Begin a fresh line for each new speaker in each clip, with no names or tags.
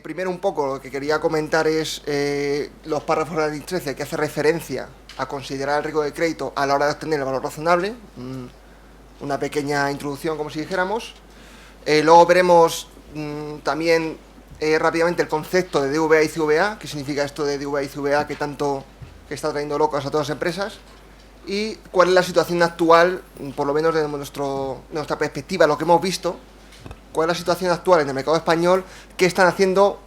Primero un poco lo que quería comentar es los párrafos de la NIF 13 que hace referencia a considerar el riesgo de crédito a la hora de obtener el valor razonable. Una pequeña introducción, como si dijéramos. Luego veremos también rápidamente el concepto de DVA y CVA, qué significa esto de DVA y CVA que tanto está trayendo locos a todas las empresas, y cuál es la situación actual, por lo menos desde nuestra perspectiva, lo que hemos visto, cuál es la situación actual en el mercado español, qué están haciendo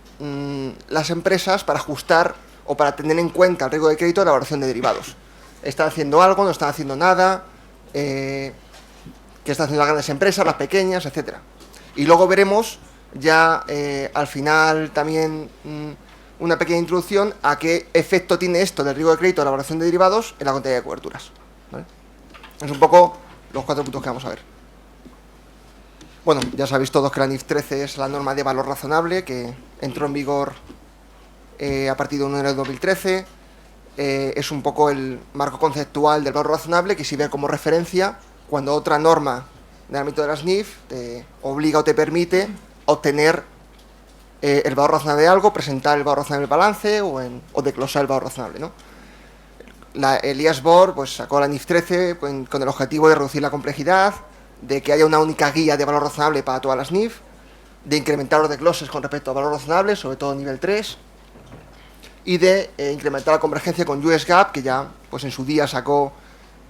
las empresas para ajustar o para tener en cuenta el riesgo de crédito de la valoración de derivados. ¿Están haciendo algo? ¿No están haciendo nada? ¿Qué están haciendo las grandes empresas, las pequeñas, etcétera? Y luego veremos ya al final también una pequeña introducción a qué efecto tiene esto del riesgo de crédito de la valoración de derivados en la contabilidad de coberturas, ¿vale? Es un poco los 4 puntos que vamos a ver. Bueno, ya sabéis todos que la NIF 13 es la norma de valor razonable que entró en vigor a partir de 1 de enero de 2013. Es un poco el marco conceptual del valor razonable que sirve como referencia cuando otra norma del ámbito de las NIF te obliga o te permite obtener el valor razonable de algo, presentar el valor razonable del balance o desglosar el valor razonable, ¿no? El IAS Board pues, sacó la NIF 13 con el objetivo de reducir la complejidad, de que haya una única guía de valor razonable para todas las NIF, de incrementar los desgloses con respecto al valor razonable, sobre todo nivel 3, y de incrementar la convergencia con US GAAP, que ya pues en su día sacó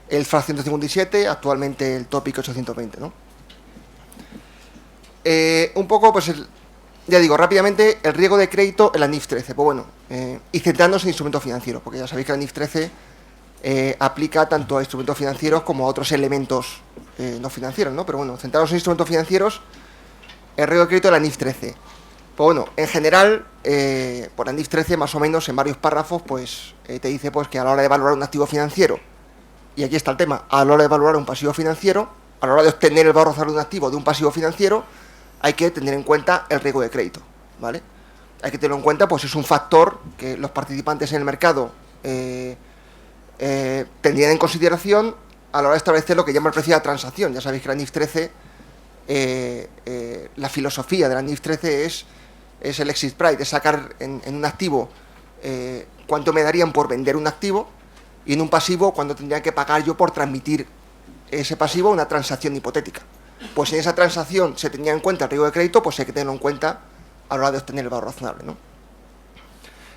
el FRAC 157, actualmente el TOPIC 820, ¿no? Un poco, pues, ya digo, rápidamente, el riesgo de crédito en la NIF 13. Pues bueno, y centrándose en instrumentos financieros, porque ya sabéis que la NIF 13 aplica tanto a instrumentos financieros como a otros elementos no financieros, ¿no? Pero bueno, centrados en instrumentos financieros, el riesgo de crédito de la NIF 13. Pues bueno, en general, por la NIF 13, más o menos, en varios párrafos, pues te dice pues que a la hora de valorar un activo financiero, y aquí está el tema, a la hora de valorar un pasivo financiero, a la hora de obtener el valor razonable de un activo de un pasivo financiero, hay que tener en cuenta el riesgo de crédito, ¿vale? Hay que tenerlo en cuenta, pues es un factor que los participantes en el mercado tendrían en consideración a la hora de establecer lo que llama el precio de la transacción. Ya sabéis que la NIF 13, la filosofía de la NIF 13 es el exit price, de sacar en un activo cuánto me darían por vender un activo, y en un pasivo cuánto tendría que pagar yo por transmitir ese pasivo a una transacción hipotética. Pues en esa transacción se tenía en cuenta el riesgo de crédito, pues hay que tenerlo en cuenta a la hora de obtener el valor razonable, ¿no?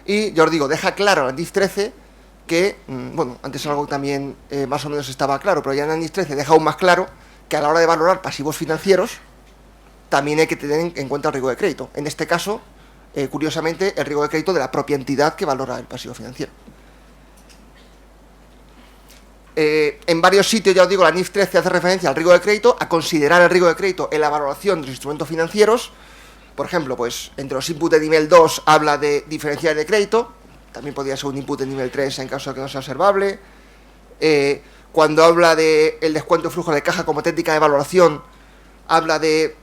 Y yo os digo, deja claro la NIF 13 que, bueno, antes algo también más o menos estaba claro, pero ya en la NIF 13 deja aún más claro que a la hora de valorar pasivos financieros también hay que tener en cuenta el riesgo de crédito. En este caso, curiosamente, el riesgo de crédito de la propia entidad que valora el pasivo financiero. En varios sitios, ya os digo, la NIF 13 hace referencia al riesgo de crédito, a considerar el riesgo de crédito en la valoración de los instrumentos financieros. Por ejemplo, pues entre los inputs de nivel 2 habla de diferenciales de crédito, también podría ser un input de nivel 3 en caso de que no sea observable. Cuando habla de el descuento de flujo de caja como técnica de valoración, habla de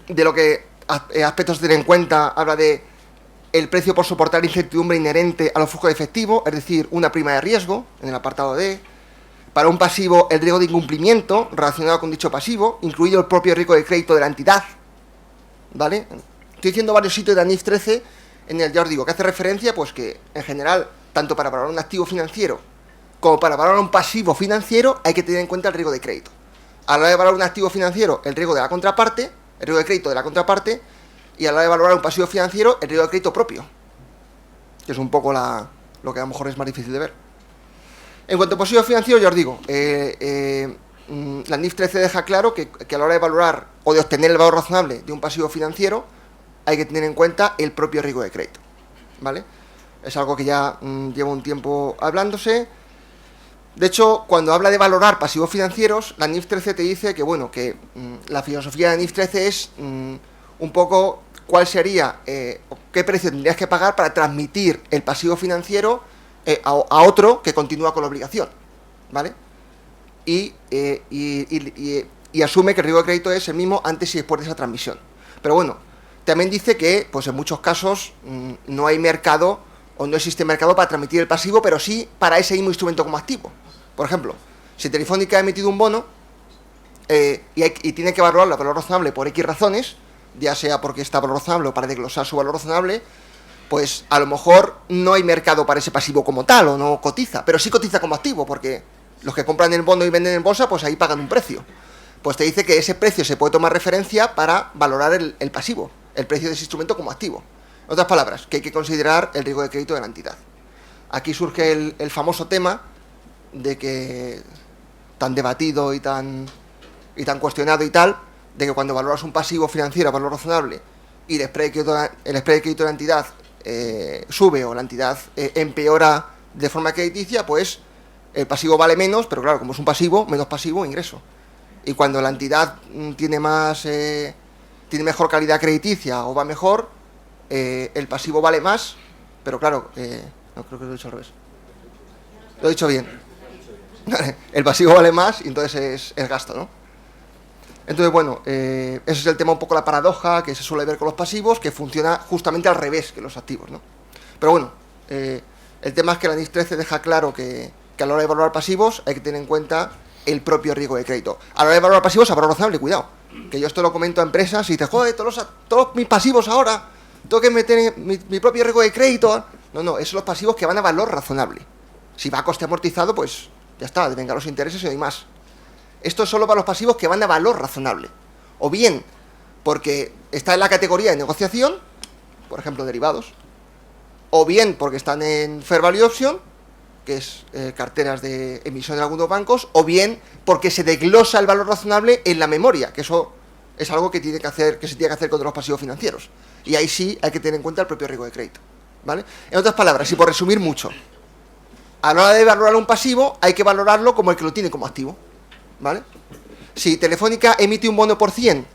lo que aspectos a tener en cuenta, habla de el precio por soportar incertidumbre inherente a los flujos de efectivo, es decir, una prima de riesgo, en el apartado D. Para un pasivo, el riesgo de incumplimiento relacionado con dicho pasivo, incluido el propio riesgo de crédito de la entidad, ¿vale? Estoy diciendo varios sitios de la NIF 13 en el, ya os digo, que hace referencia, pues que en general, tanto para valorar un activo financiero como para valorar un pasivo financiero, hay que tener en cuenta el riesgo de crédito. A la hora de valorar un activo financiero, el riesgo de la contraparte, el riesgo de crédito de la contraparte, y a la hora de valorar un pasivo financiero, el riesgo de crédito propio, que es un poco lo que a lo mejor es más difícil de ver. En cuanto a pasivo financiero, ya os digo, la NIF 13 deja claro que a la hora de valorar o de obtener el valor razonable de un pasivo financiero, hay que tener en cuenta el propio riesgo de crédito, ¿vale? Es algo que ya lleva un tiempo hablándose. De hecho, cuando habla de valorar pasivos financieros, la NIF 13 te dice que, bueno, que la filosofía de la NIF 13 es un poco cuál sería, qué precio tendrías que pagar para transmitir el pasivo financiero a otro que continúa con la obligación, ¿vale? Y asume que el riesgo de crédito es el mismo antes y después de esa transmisión. Pero bueno, también dice que, pues en muchos casos, no hay mercado o no existe mercado para transmitir el pasivo, pero sí para ese mismo instrumento como activo. Por ejemplo, si Telefónica ha emitido un bono y tiene que valorarlo a valor razonable por X razones, ya sea porque está valor razonable o para desglosar su valor razonable, pues a lo mejor no hay mercado para ese pasivo como tal, o no cotiza, pero sí cotiza como activo, porque los que compran en bono y venden en bolsa, pues ahí pagan un precio. Pues te dice que ese precio se puede tomar referencia para valorar el pasivo, el precio de ese instrumento como activo. En otras palabras, que hay que considerar el riesgo de crédito de la entidad. Aquí surge el famoso tema de que, tan debatido y tan cuestionado y tal, de que cuando valoras un pasivo financiero a valor razonable y el spread de crédito de la entidad sube o la entidad empeora de forma crediticia, pues el pasivo vale menos, pero claro, como es un pasivo, menos pasivo, ingreso. Y cuando la entidad tiene mejor calidad crediticia o va mejor, el pasivo vale más, pero claro, no, creo que lo he dicho al revés. Lo he dicho bien. El pasivo vale más y entonces es gasto, ¿no? Entonces, bueno, ese es el tema, un poco la paradoja que se suele ver con los pasivos, que funciona justamente al revés que los activos, ¿no? Pero bueno, el tema es que la NIS 13 deja claro que a la hora de valorar pasivos hay que tener en cuenta el propio riesgo de crédito. A la hora de valorar pasivos, a valor razonable, cuidado. Que yo esto lo comento a empresas y dices, joder, todos mis pasivos ahora, tengo que meter mi propio riesgo de crédito. No, esos son los pasivos que van a valor razonable. Si va a coste amortizado, pues ya está, vengan los intereses y no hay más. Esto es solo para los pasivos que van a valor razonable. O bien, porque está en la categoría de negociación, por ejemplo, derivados. O bien, porque están en Fair Value Option, que es carteras de emisión de algunos bancos. O bien, porque se desglosa el valor razonable en la memoria, que eso es algo que se tiene que hacer con los pasivos financieros. Y ahí sí hay que tener en cuenta el propio riesgo de crédito, ¿vale? En otras palabras, y por resumir mucho, a la hora de valorar un pasivo, hay que valorarlo como el que lo tiene como activo, ¿vale? Si Telefónica emite un bono por 100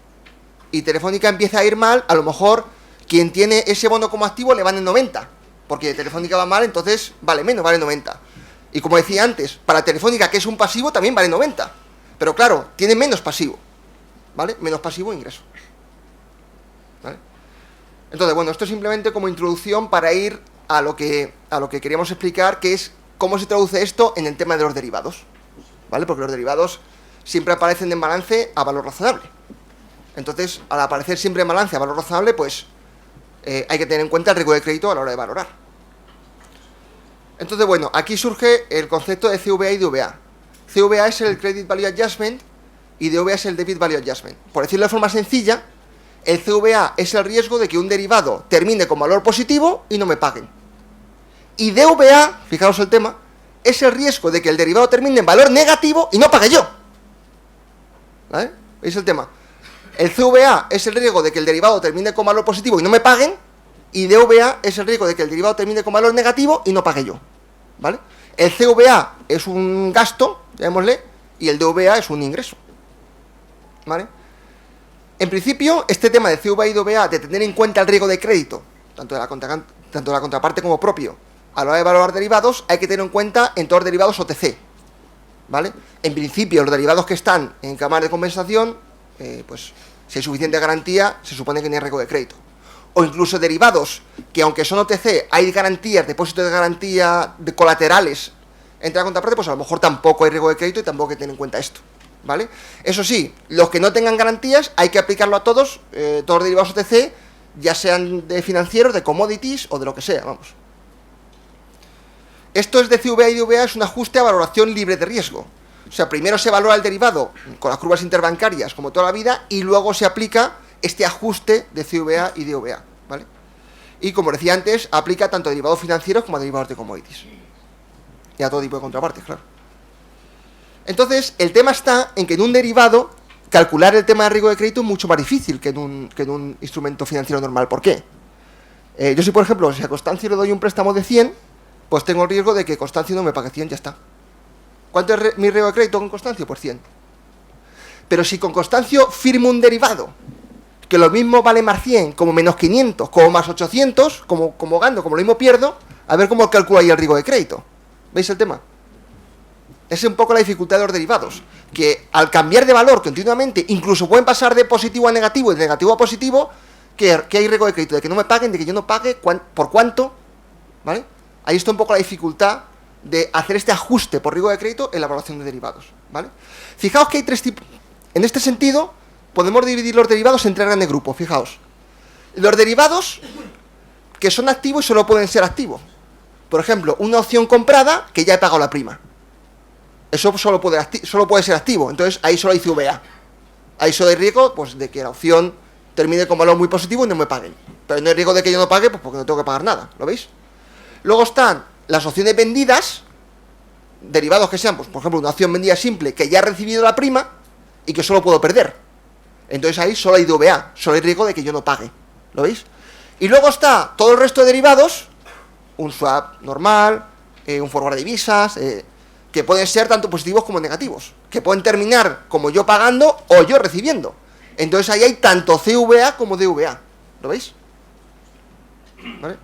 y Telefónica empieza a ir mal, a lo mejor quien tiene ese bono como activo le van en 90, porque Telefónica va mal, entonces vale menos, vale 90. Y como decía antes, para Telefónica, que es un pasivo, también vale 90. Pero claro, tiene menos pasivo, ¿vale? Menos pasivo ingreso, ¿vale? Entonces, bueno, esto es simplemente como introducción para ir a lo que queríamos explicar, que es cómo se traduce esto en el tema de los derivados, ¿vale? Porque los derivados siempre aparecen en balance a valor razonable. Entonces, al aparecer siempre en balance a valor razonable, pues hay que tener en cuenta el riesgo de crédito a la hora de valorar. Entonces, bueno, aquí surge el concepto de CVA y DVA. CVA es el Credit Value Adjustment y DVA es el Debit Value Adjustment. Por decirlo de forma sencilla, el CVA es el riesgo de que un derivado termine con valor positivo y no me paguen. Y DVA, fijaos el tema, es el riesgo de que el derivado termine en valor negativo y no pague yo. ¿Vale? ¿Veis el tema? El CVA es el riesgo de que el derivado termine con valor positivo y no me paguen, y DVA es el riesgo de que el derivado termine con valor negativo y no pague yo, ¿vale? El CVA es un gasto, llamémosle, y el DVA es un ingreso, ¿vale? En principio, este tema de CVA y DVA, de tener en cuenta el riesgo de crédito, tanto de la contraparte como propio, a la hora de valorar derivados, hay que tener en cuenta en todos los derivados OTC, ¿vale? En principio, los derivados que están en cámara de compensación, pues si hay suficiente garantía, se supone que no hay riesgo de crédito. O incluso derivados que, aunque son OTC, hay garantías, depósitos de garantía de colaterales entre la contraparte, pues a lo mejor tampoco hay riesgo de crédito y tampoco hay que tener en cuenta esto, ¿vale? Eso sí, los que no tengan garantías hay que aplicarlo a todos los derivados OTC, ya sean de financieros, de commodities o de lo que sea, vamos. Esto es de CVA y DVA, es un ajuste a valoración libre de riesgo. O sea, primero se valora el derivado con las curvas interbancarias, como toda la vida, y luego se aplica este ajuste de CVA y DVA, ¿vale? Y como decía antes, aplica tanto a derivados financieros como a derivados de commodities. Y a todo tipo de contrapartes, claro. Entonces, el tema está en que en un derivado, calcular el tema de riesgo de crédito es mucho más difícil que en un instrumento financiero normal. ¿Por qué? Yo si, por ejemplo, si a Constancio le doy un préstamo de 100, pues tengo el riesgo de que Constancio no me pague 100, ya está. ¿Cuánto es mi riesgo de crédito con Constancio? Pues 100. Pero si con Constancio firmo un derivado, que lo mismo vale más 100, como menos 500, como más 800, como gano, como lo mismo pierdo, a ver cómo calculo ahí el riesgo de crédito. ¿Veis el tema? Es un poco la dificultad de los derivados, que al cambiar de valor continuamente, incluso pueden pasar de positivo a negativo y de negativo a positivo, que hay riesgo de crédito, de que no me paguen, de que yo no pague, por cuánto, ¿vale? Ahí está un poco la dificultad de hacer este ajuste por riesgo de crédito en la evaluación de derivados, ¿vale? Fijaos que hay tres tipos. En este sentido, podemos dividir los derivados en tres grandes grupos, fijaos. Los derivados que son activos y solo pueden ser activos. Por ejemplo, una opción comprada que ya he pagado la prima. Eso solo puede ser activo, entonces ahí solo hay CVA. Ahí solo hay riesgo pues, de que la opción termine con valor muy positivo y no me paguen. Pero no hay riesgo de que yo no pague, pues porque no tengo que pagar nada, ¿lo veis? Luego están las opciones vendidas, derivados que sean, pues por ejemplo, una opción vendida simple que ya ha recibido la prima y que solo puedo perder. Entonces ahí solo hay DVA, solo hay riesgo de que yo no pague, ¿lo veis? Y luego está todo el resto de derivados, un swap normal, un forward de divisas, que pueden ser tanto positivos como negativos, que pueden terminar como yo pagando o yo recibiendo. Entonces ahí hay tanto CVA como DVA, ¿lo veis? ¿Vale?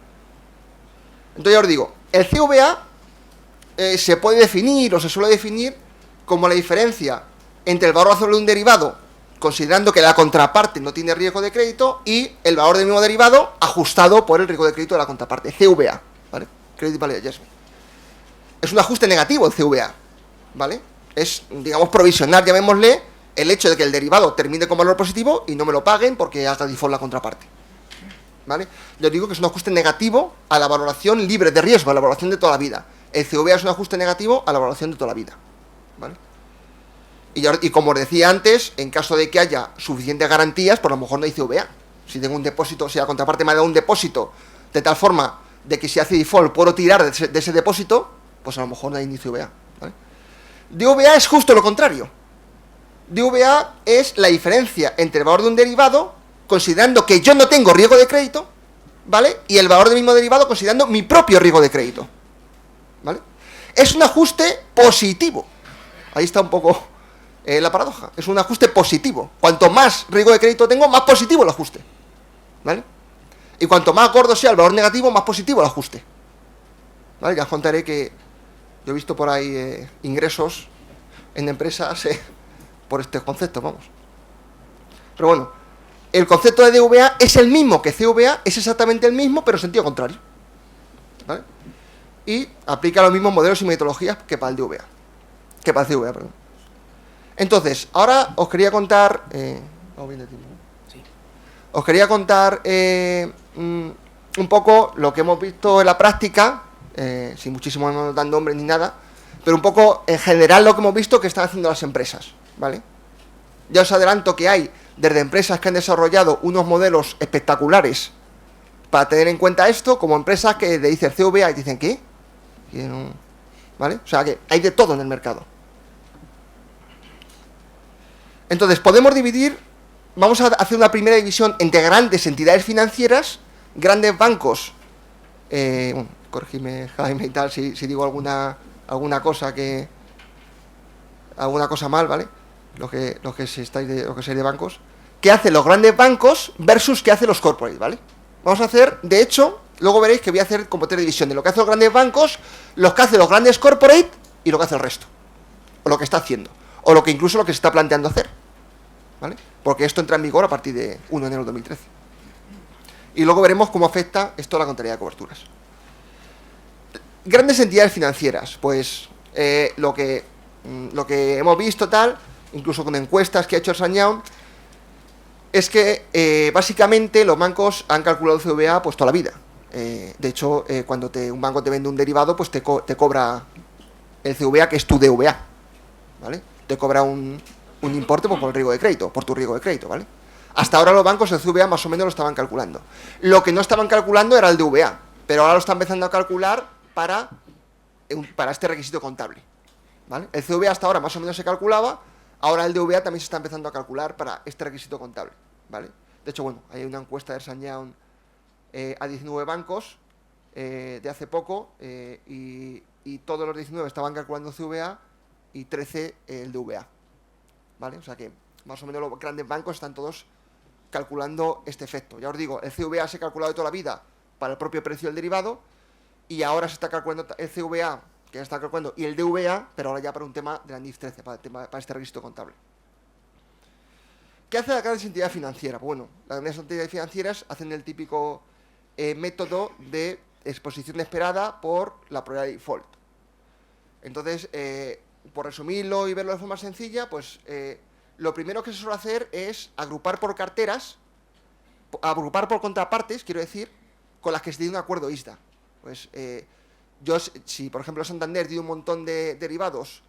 Entonces ya os digo, el CVA se puede definir o se suele definir como la diferencia entre el valor razonable de un derivado, considerando que la contraparte no tiene riesgo de crédito, y el valor del mismo derivado ajustado por el riesgo de crédito de la contraparte, CVA, ¿vale? Credit Value Adjustment. Es un ajuste negativo el CVA, ¿vale? Es, digamos, provisional, llamémosle, el hecho de que el derivado termine con valor positivo y no me lo paguen porque haga default la contraparte, ¿vale? Yo digo que es un ajuste negativo a la valoración libre de riesgo, a la valoración de toda la vida. El CVA es un ajuste negativo a la valoración de toda la vida, ¿vale? Y como os decía antes, en caso de que haya suficientes garantías, por lo mejor no hay CVA. Si tengo un depósito, si la contraparte me ha dado un depósito de tal forma de que si hace default puedo tirar de ese depósito, pues a lo mejor no hay ni CVA, ¿vale? DVA es justo lo contrario. DVA es la diferencia entre el valor de un derivado, considerando que yo no tengo riesgo de crédito, ¿vale? Y el valor del mismo derivado considerando mi propio riesgo de crédito, ¿vale? Es un ajuste positivo. Ahí está un poco la paradoja. Es un ajuste positivo. Cuanto más riesgo de crédito tengo, más positivo el ajuste, ¿vale? Y cuanto más gordo sea el valor negativo, más positivo el ajuste, ¿vale? Ya os contaré que yo he visto por ahí ingresos en empresas por este concepto, vamos. Pero bueno, el concepto de DVA es el mismo que CVA, es exactamente el mismo, pero en sentido contrario, ¿vale? Y aplica los mismos modelos y metodologías que para el DVA, que para el CVA, perdón. Entonces, ahora os quería contar os quería contar un poco lo que hemos visto en la práctica, sin muchísimo no dando nombres ni nada, pero un poco en general lo que hemos visto que están haciendo las empresas, ¿vale? Ya os adelanto que hay desde empresas que han desarrollado unos modelos espectaculares para tener en cuenta esto, como empresas que le dicen CVA y dicen ¿qué? ¿Vale? O sea que hay de todo en el mercado. Entonces podemos dividir, vamos a hacer una primera división entre grandes entidades financieras, grandes bancos, corregidme Jaime y tal si digo alguna cosa mal, ¿vale? Los que seáis de bancos, ¿qué hacen los grandes bancos versus qué hacen los corporates, ¿vale? Vamos a hacer, de hecho, luego veréis que voy a hacer como tres divisiones, lo que hacen los grandes bancos, lo que hacen los grandes corporates y lo que hace el resto, o lo que está haciendo, o lo que incluso lo que se está planteando hacer, ¿vale? Porque esto entra en vigor a partir de 1 de enero de 2013. Y luego veremos cómo afecta esto a la contabilidad de coberturas. Grandes entidades financieras, pues lo que hemos visto tal, incluso con encuestas que ha hecho Ernst & Young, es que básicamente los bancos han calculado el CVA pues toda la vida. De hecho, cuando un banco te vende un derivado, pues te cobra el CVA, que es tu DVA, ¿vale? Te cobra un importe pues, por el riesgo de crédito, por tu riesgo de crédito, ¿vale? Hasta ahora los bancos el CVA más o menos lo estaban calculando. Lo que no estaban calculando era el DVA, pero ahora lo están empezando a calcular para este requisito contable, ¿vale? El CVA hasta ahora más o menos se calculaba, ahora el DVA también se está empezando a calcular para este requisito contable, ¿vale? De hecho, bueno, hay una encuesta de Ernst & Young a 19 bancos de hace poco y todos los 19 estaban calculando CVA y 13 el DVA, ¿vale? O sea que más o menos los grandes bancos están todos calculando este efecto. Ya os digo, el CVA se ha calculado de toda la vida para el propio precio del derivado y ahora se está calculando el CVA, que ya está calculando, y el DVA, pero ahora ya para un tema de la NIF 13, para este requisito contable. ¿Qué hace la grandes entidades financieras? Bueno, las grandes entidades financieras hacen el típico método de exposición esperada por la probabilidad de default. Entonces, por resumirlo y verlo de forma sencilla, pues lo primero que se suele hacer es agrupar por carteras, agrupar por contrapartes, quiero decir, con las que se tiene un acuerdo ISDA. Pues si por ejemplo Santander tiene un montón de derivados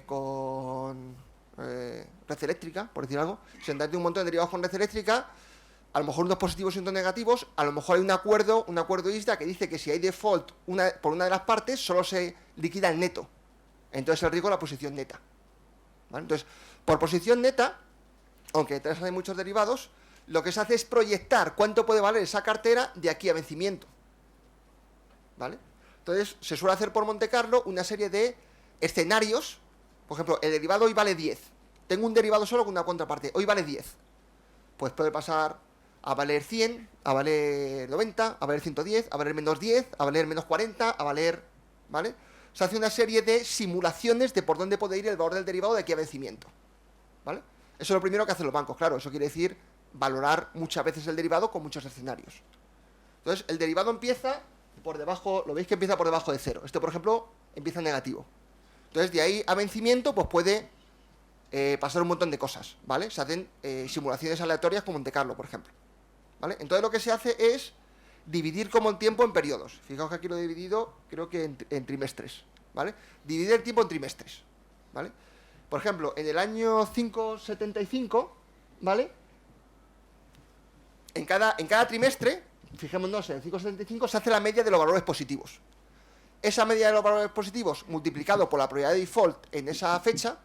con red eléctrica, por decir algo, si Santander tiene un montón de derivados con red eléctrica, a lo mejor unos positivos y unos negativos, a lo mejor hay un acuerdo ISDA que dice que si hay default por una de las partes, solo se liquida el neto. Entonces el riesgo es la posición neta. ¿Vale? Entonces, por posición neta, aunque detrás hay muchos derivados, lo que se hace es proyectar cuánto puede valer esa cartera de aquí a vencimiento. ¿Vale? Entonces, se suele hacer por Monte Carlo una serie de escenarios. Por ejemplo, el derivado hoy vale 10. Tengo un derivado solo con una contraparte. Hoy vale 10. Pues puede pasar a valer 100, a valer 90, a valer 110, a valer menos 10, a valer menos 40, a valer... ¿Vale? Se hace una serie de simulaciones de por dónde puede ir el valor del derivado de aquí a vencimiento. ¿Vale? Eso es lo primero que hacen los bancos. Claro, eso quiere decir valorar muchas veces el derivado con muchos escenarios. Entonces, el derivado empieza por debajo, lo veis que empieza por debajo de 0. Este, por ejemplo, empieza en negativo. Entonces, de ahí a vencimiento, pues puede pasar un montón de cosas, ¿vale? Se hacen simulaciones aleatorias como Monte Carlo, por ejemplo. ¿Vale? Entonces, lo que se hace es dividir como el tiempo en periodos. Fijaos que aquí lo he dividido, creo que en trimestres, ¿vale? Dividir el tiempo en trimestres, ¿vale? Por ejemplo, en el año 575, ¿vale? En cada trimestre, fijémonos en el 575, se hace la media de los valores positivos. Esa media de los valores positivos multiplicado por la probabilidad de default en esa fecha,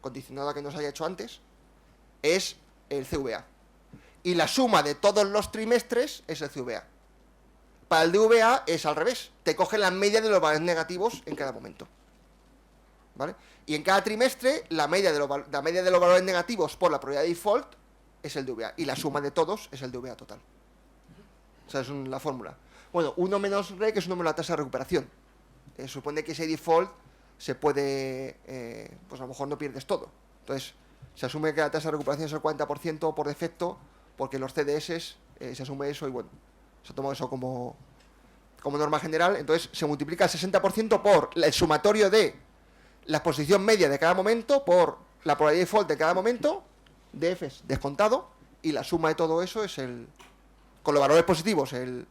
condicionada a que no se haya hecho antes, es el CVA. Y la suma de todos los trimestres es el CVA. Para el DVA es al revés. Te coge la media de los valores negativos en cada momento. ¿Vale? Y en cada trimestre, la media de los valores negativos por la probabilidad de default es el DVA. Y la suma de todos es el DVA total. O sea, es la fórmula. Bueno, 1 menos R, que es 1 menos la tasa de recuperación. Supone que ese default se puede... pues a lo mejor no pierdes todo. Entonces, se asume que la tasa de recuperación es el 40% por defecto, porque en los CDS se asume eso y bueno, se toma eso como norma general. Entonces, se multiplica el 60% por el sumatorio de la exposición media de cada momento por la probabilidad de default de cada momento, DF descontado, y la suma de todo eso es con los valores positivos el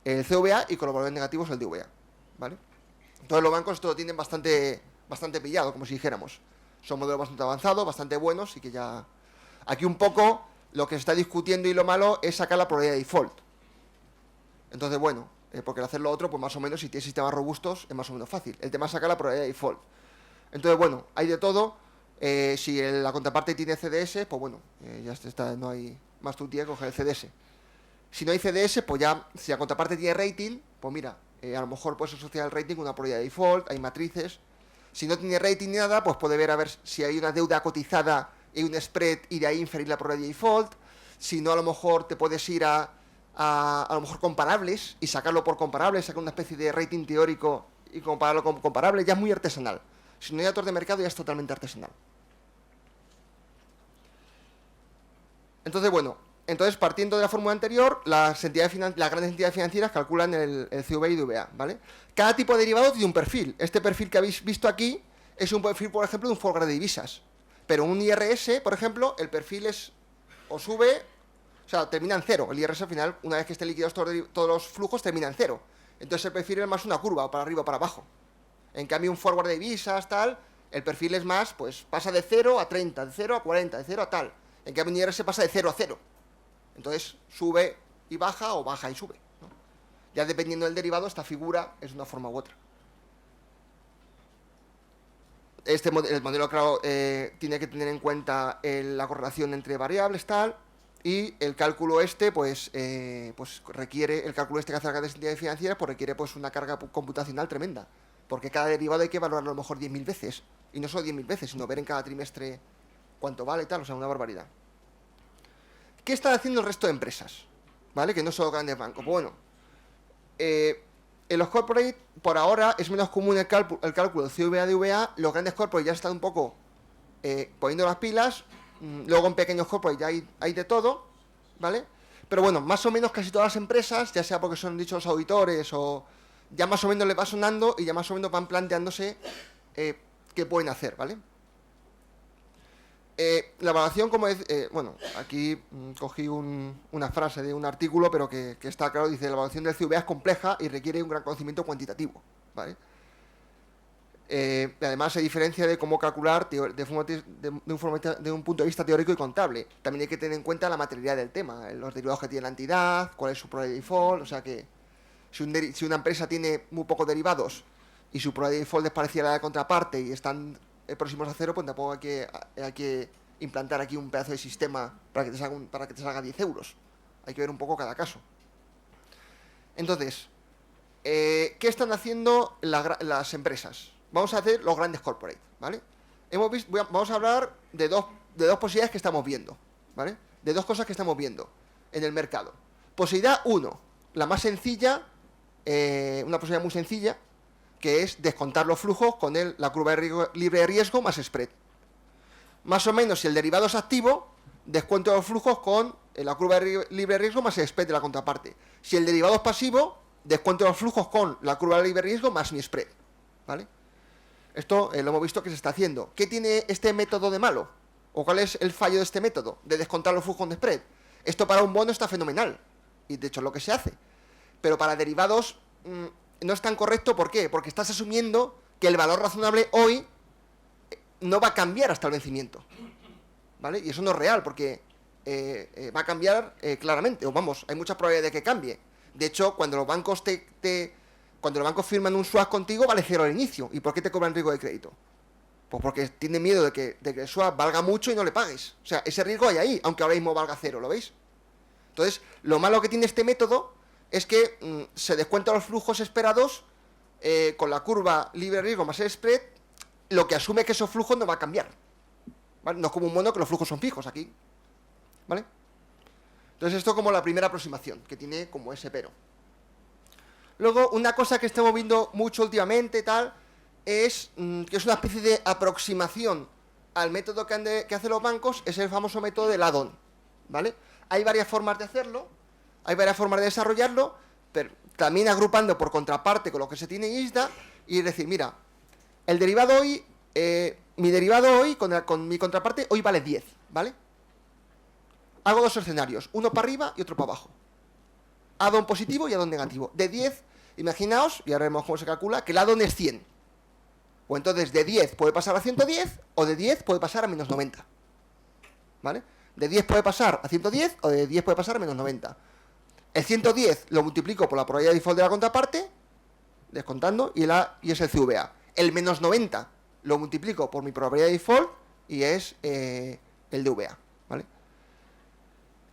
CVA y con los valores negativos el DVA, ¿vale? Entonces los bancos esto lo tienen bastante pillado, como si dijéramos. Son modelos bastante avanzados, bastante buenos, y que ya... Aquí un poco lo que se está discutiendo y lo malo es sacar la probabilidad de default. Entonces, bueno, porque al hacer lo otro, pues más o menos, si tienes sistemas robustos, es más o menos fácil. El tema es sacar la probabilidad de default. Entonces, bueno, hay de todo. Si la contraparte tiene CDS, pues bueno, ya está, no hay más tu tía coger el CDS. Si no hay CDS, pues ya, si la contraparte tiene rating, pues mira, a lo mejor puedes asociar el rating con una probabilidad de default, hay matrices. Si no tiene rating ni nada, pues puede ver a ver si hay una deuda cotizada y un spread y de ahí inferir la probabilidad de default. Si no, a lo mejor te puedes ir a lo mejor comparables y sacarlo por comparables, sacar una especie de rating teórico y compararlo con comparables. Ya es muy artesanal. Si no hay datos de mercado, ya es totalmente artesanal. Entonces, bueno, partiendo de la fórmula anterior, las grandes entidades financieras calculan el CVA y DVA, ¿vale? Cada tipo de derivado tiene un perfil. Este perfil que habéis visto aquí es un perfil, por ejemplo, de un forward de divisas. Pero un IRS, por ejemplo, el perfil es o sube, o sea, termina en cero. El IRS al final, una vez que estén liquidados todos los flujos, termina en cero. Entonces el perfil es más una curva, para arriba o para abajo. En cambio, un forward de divisas, tal, el perfil es más, pues pasa de 0 a 30, de 0 a 40, de 0 a tal. En cambio, un IRS pasa de 0 a 0. Entonces, sube y baja o baja y sube, ¿no? Ya dependiendo del derivado, esta figura es de una forma u otra. El modelo, claro, tiene que tener en cuenta la correlación entre variables, tal, y el cálculo pues requiere, el cálculo que hace las entidades financieras, pues requiere pues una carga computacional tremenda, porque cada derivado hay que valorarlo a lo mejor 10.000 veces, y no solo 10.000 veces, sino ver en cada trimestre cuánto vale y tal, o sea, una barbaridad. ¿Qué están haciendo el resto de empresas? ¿Vale? Que no solo grandes bancos. Pues bueno, en los corporate, por ahora, es menos común el cálculo de CVA-DVA. Los grandes corporate ya están un poco poniendo las pilas. Luego en pequeños corporate ya hay de todo, ¿vale? Pero bueno, más o menos casi todas las empresas, ya sea porque son dichos auditores o ya más o menos les va sonando y ya más o menos van planteándose qué pueden hacer, ¿vale? La evaluación, como es, bueno, aquí cogí una frase de un artículo, pero que está claro, dice: la evaluación del CVA es compleja y requiere un gran conocimiento cuantitativo, ¿vale? Además se diferencia de cómo calcular de un punto de vista teórico y contable. También hay que tener en cuenta la materialidad del tema, los derivados que tiene la entidad, cuál es su probabilidad de default. O sea que si una empresa tiene muy pocos derivados y su probabilidad de default es parecida a la de la contraparte y están próximos a cero, pues tampoco hay que implantar aquí un pedazo de sistema para que te salga 10 euros. Hay que ver un poco cada caso. Entonces, ¿qué están haciendo las empresas? Vamos a hacer los grandes corporate, ¿vale? Vamos a hablar de dos posibilidades que estamos viendo, ¿vale? De dos cosas que estamos viendo en el mercado. Posibilidad 1, la más sencilla, una posibilidad muy sencilla, que es descontar los flujos con la curva libre de riesgo más spread. Más o menos, si el derivado es activo, descuento los flujos con la curva libre de riesgo más el spread de la contraparte. Si el derivado es pasivo, descuento los flujos con la curva libre de riesgo más mi spread, ¿vale? Esto lo hemos visto que se está haciendo. ¿Qué tiene este método de malo? ¿O cuál es el fallo de este método? De descontar los flujos con spread. Esto para un bono está fenomenal. Y de hecho es lo que se hace. Pero para derivados no es tan correcto. ¿Por qué? Porque estás asumiendo que el valor razonable hoy no va a cambiar hasta el vencimiento, ¿vale? Y eso no es real, porque va a cambiar claramente. O vamos, hay mucha probabilidad de que cambie. De hecho, cuando los bancos cuando los bancos firman un swap contigo, vale cero al inicio. ¿Y por qué te cobran riesgo de crédito? Pues porque tienen miedo de que el swap valga mucho y no le pagues. O sea, ese riesgo hay ahí, aunque ahora mismo valga cero, ¿lo veis? Entonces, lo malo que tiene este método es que se descuentan los flujos esperados con la curva libre de riesgo más el spread, lo que asume que esos flujos no va a cambiar, ¿vale? No es como un mono que los flujos son fijos aquí, ¿vale? Entonces esto como la primera aproximación, que tiene como ese pero. Luego, una cosa que estamos viendo mucho últimamente, tal, es que es una especie de aproximación al método que hacen los bancos, es el famoso método del add-on, ¿vale? Hay varias formas de hacerlo, hay varias formas de desarrollarlo, pero también agrupando por contraparte con lo que se tiene en ISDA, y es decir, mira, el derivado hoy, mi derivado hoy con mi contraparte, hoy vale 10, ¿vale? Hago dos escenarios, uno para arriba y otro para abajo. Add-on positivo y add-on negativo. De 10, imaginaos, y ahora vemos cómo se calcula, que el add-on es 100. O entonces de 10 puede pasar a 110, o de 10 puede pasar a menos 90. ¿Vale? De 10 puede pasar a 110, o de 10 puede pasar a menos 90. El 110 lo multiplico por la probabilidad de default de la contraparte, descontando, y es el CVA. El menos 90 lo multiplico por mi probabilidad de default, y es el DVA, ¿vale?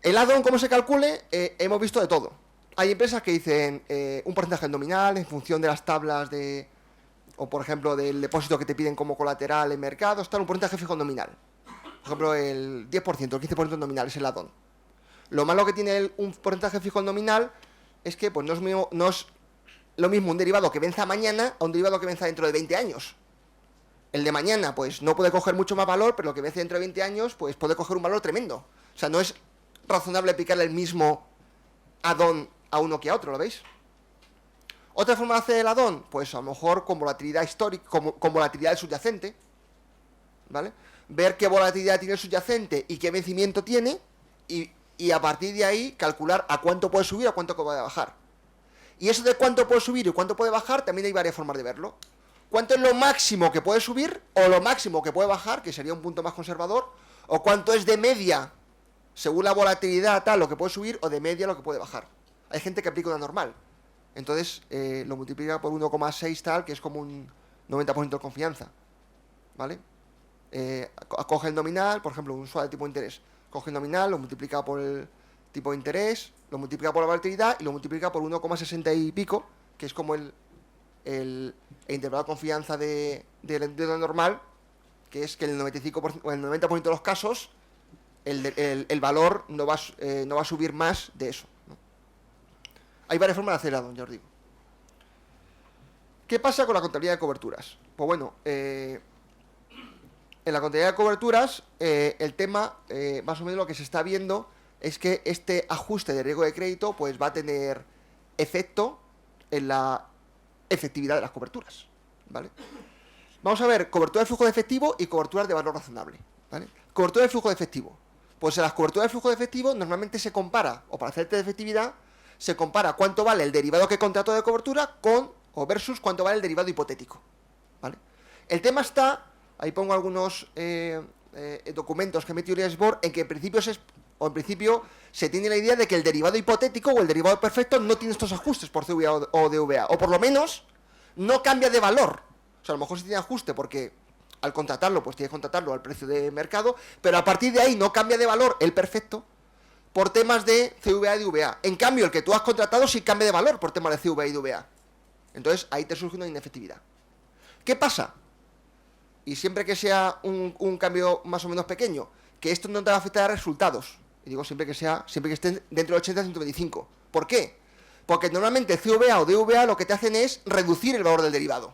El add-on, ¿cómo se calcule? Hemos visto de todo. Hay empresas que dicen un porcentaje nominal en función de las tablas o por ejemplo del depósito que te piden como colateral en mercados, tal, un porcentaje fijo nominal. Por ejemplo, el 10%, el 15% nominal es el add-on. Lo malo que tiene un porcentaje fijo nominal es que pues, no es lo mismo un derivado que venza mañana a un derivado que venza dentro de 20 años. El de mañana pues no puede coger mucho más valor, pero lo que vence dentro de 20 años pues puede coger un valor tremendo. O sea, no es razonable aplicarle el mismo add-on a uno que a otro, ¿lo veis? Otra forma de hacer el add-on, pues a lo mejor con volatilidad histórica, con volatilidad del subyacente, ¿vale? Ver qué volatilidad tiene el subyacente y qué vencimiento tiene, y a partir de ahí calcular a cuánto puede subir, a cuánto puede bajar. Y eso de cuánto puede subir y cuánto puede bajar, también hay varias formas de verlo. ¿Cuánto es lo máximo que puede subir o lo máximo que puede bajar, que sería un punto más conservador? ¿O cuánto es de media, según la volatilidad tal, lo que puede subir, o de media lo que puede bajar? Hay gente que aplica una normal. Entonces lo multiplica por 1,6 tal, que es como un 90% de confianza, ¿vale? Coge el nominal, por ejemplo, un swap de tipo de interés. Coge el nominal, lo multiplica por el tipo de interés, lo multiplica por la volatilidad y lo multiplica por 1,60 y pico, que es como el intervalo de confianza de lo normal, que es que en el 95% o el 90% de los casos el valor no va a subir más de eso, ¿no? Hay varias formas de hacer add-on, ya os digo. ¿Qué pasa con la contabilidad de coberturas? Pues bueno, en la contabilidad de coberturas el tema, más o menos lo que se está viendo es que este ajuste de riesgo de crédito pues va a tener efecto en la efectividad de las coberturas, ¿vale? Vamos a ver cobertura de flujo de efectivo y coberturas de valor razonable, ¿vale? Cobertura de flujo de efectivo. Pues en las coberturas de flujo de efectivo normalmente se compara, o para hacer test de efectividad, se compara cuánto vale el derivado que contrató de cobertura con o versus cuánto vale el derivado hipotético, ¿vale? El tema está, ahí pongo algunos documentos que metió Uriasbor, en que en principio se tiene la idea de que el derivado hipotético o el derivado perfecto no tiene estos ajustes por CVA o DVA, o por lo menos no cambia de valor. O sea, a lo mejor sí tiene ajuste porque al contratarlo, pues tienes que contratarlo al precio de mercado, pero a partir de ahí no cambia de valor el perfecto por temas de CVA y DVA. En cambio, el que tú has contratado sí cambia de valor por temas de CVA y DVA. Entonces, ahí te surge una inefectividad. ¿Qué pasa? Y siempre que sea un cambio más o menos pequeño, que esto no te va a afectar a resultados. Y digo siempre que estén dentro del 80 y 125. ¿Por qué? Porque normalmente CVA o DVA lo que te hacen es reducir el valor del derivado,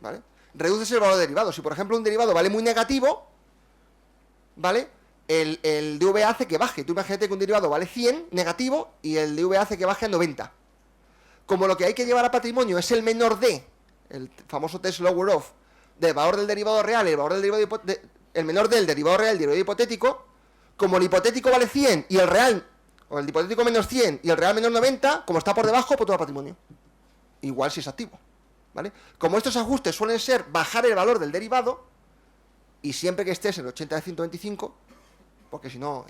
¿vale? Reduces el valor del derivado. Si por ejemplo un derivado vale muy negativo, ¿vale? El DVA hace que baje. Tú imagínate que un derivado vale 100 negativo y el DVA hace que baje a 90. Como lo que hay que llevar a patrimonio es el menor de, el famoso test lower of, del valor del derivado real y el valor del derivado el menor del derivado real y el derivado hipotético, como el hipotético vale 100 y el real, o el hipotético menos 100 y el real menos 90, como está por debajo, pues todo a patrimonio. Igual si es activo, ¿vale? Como estos ajustes suelen ser bajar el valor del derivado, y siempre que estés en el 80 de 125, porque si no,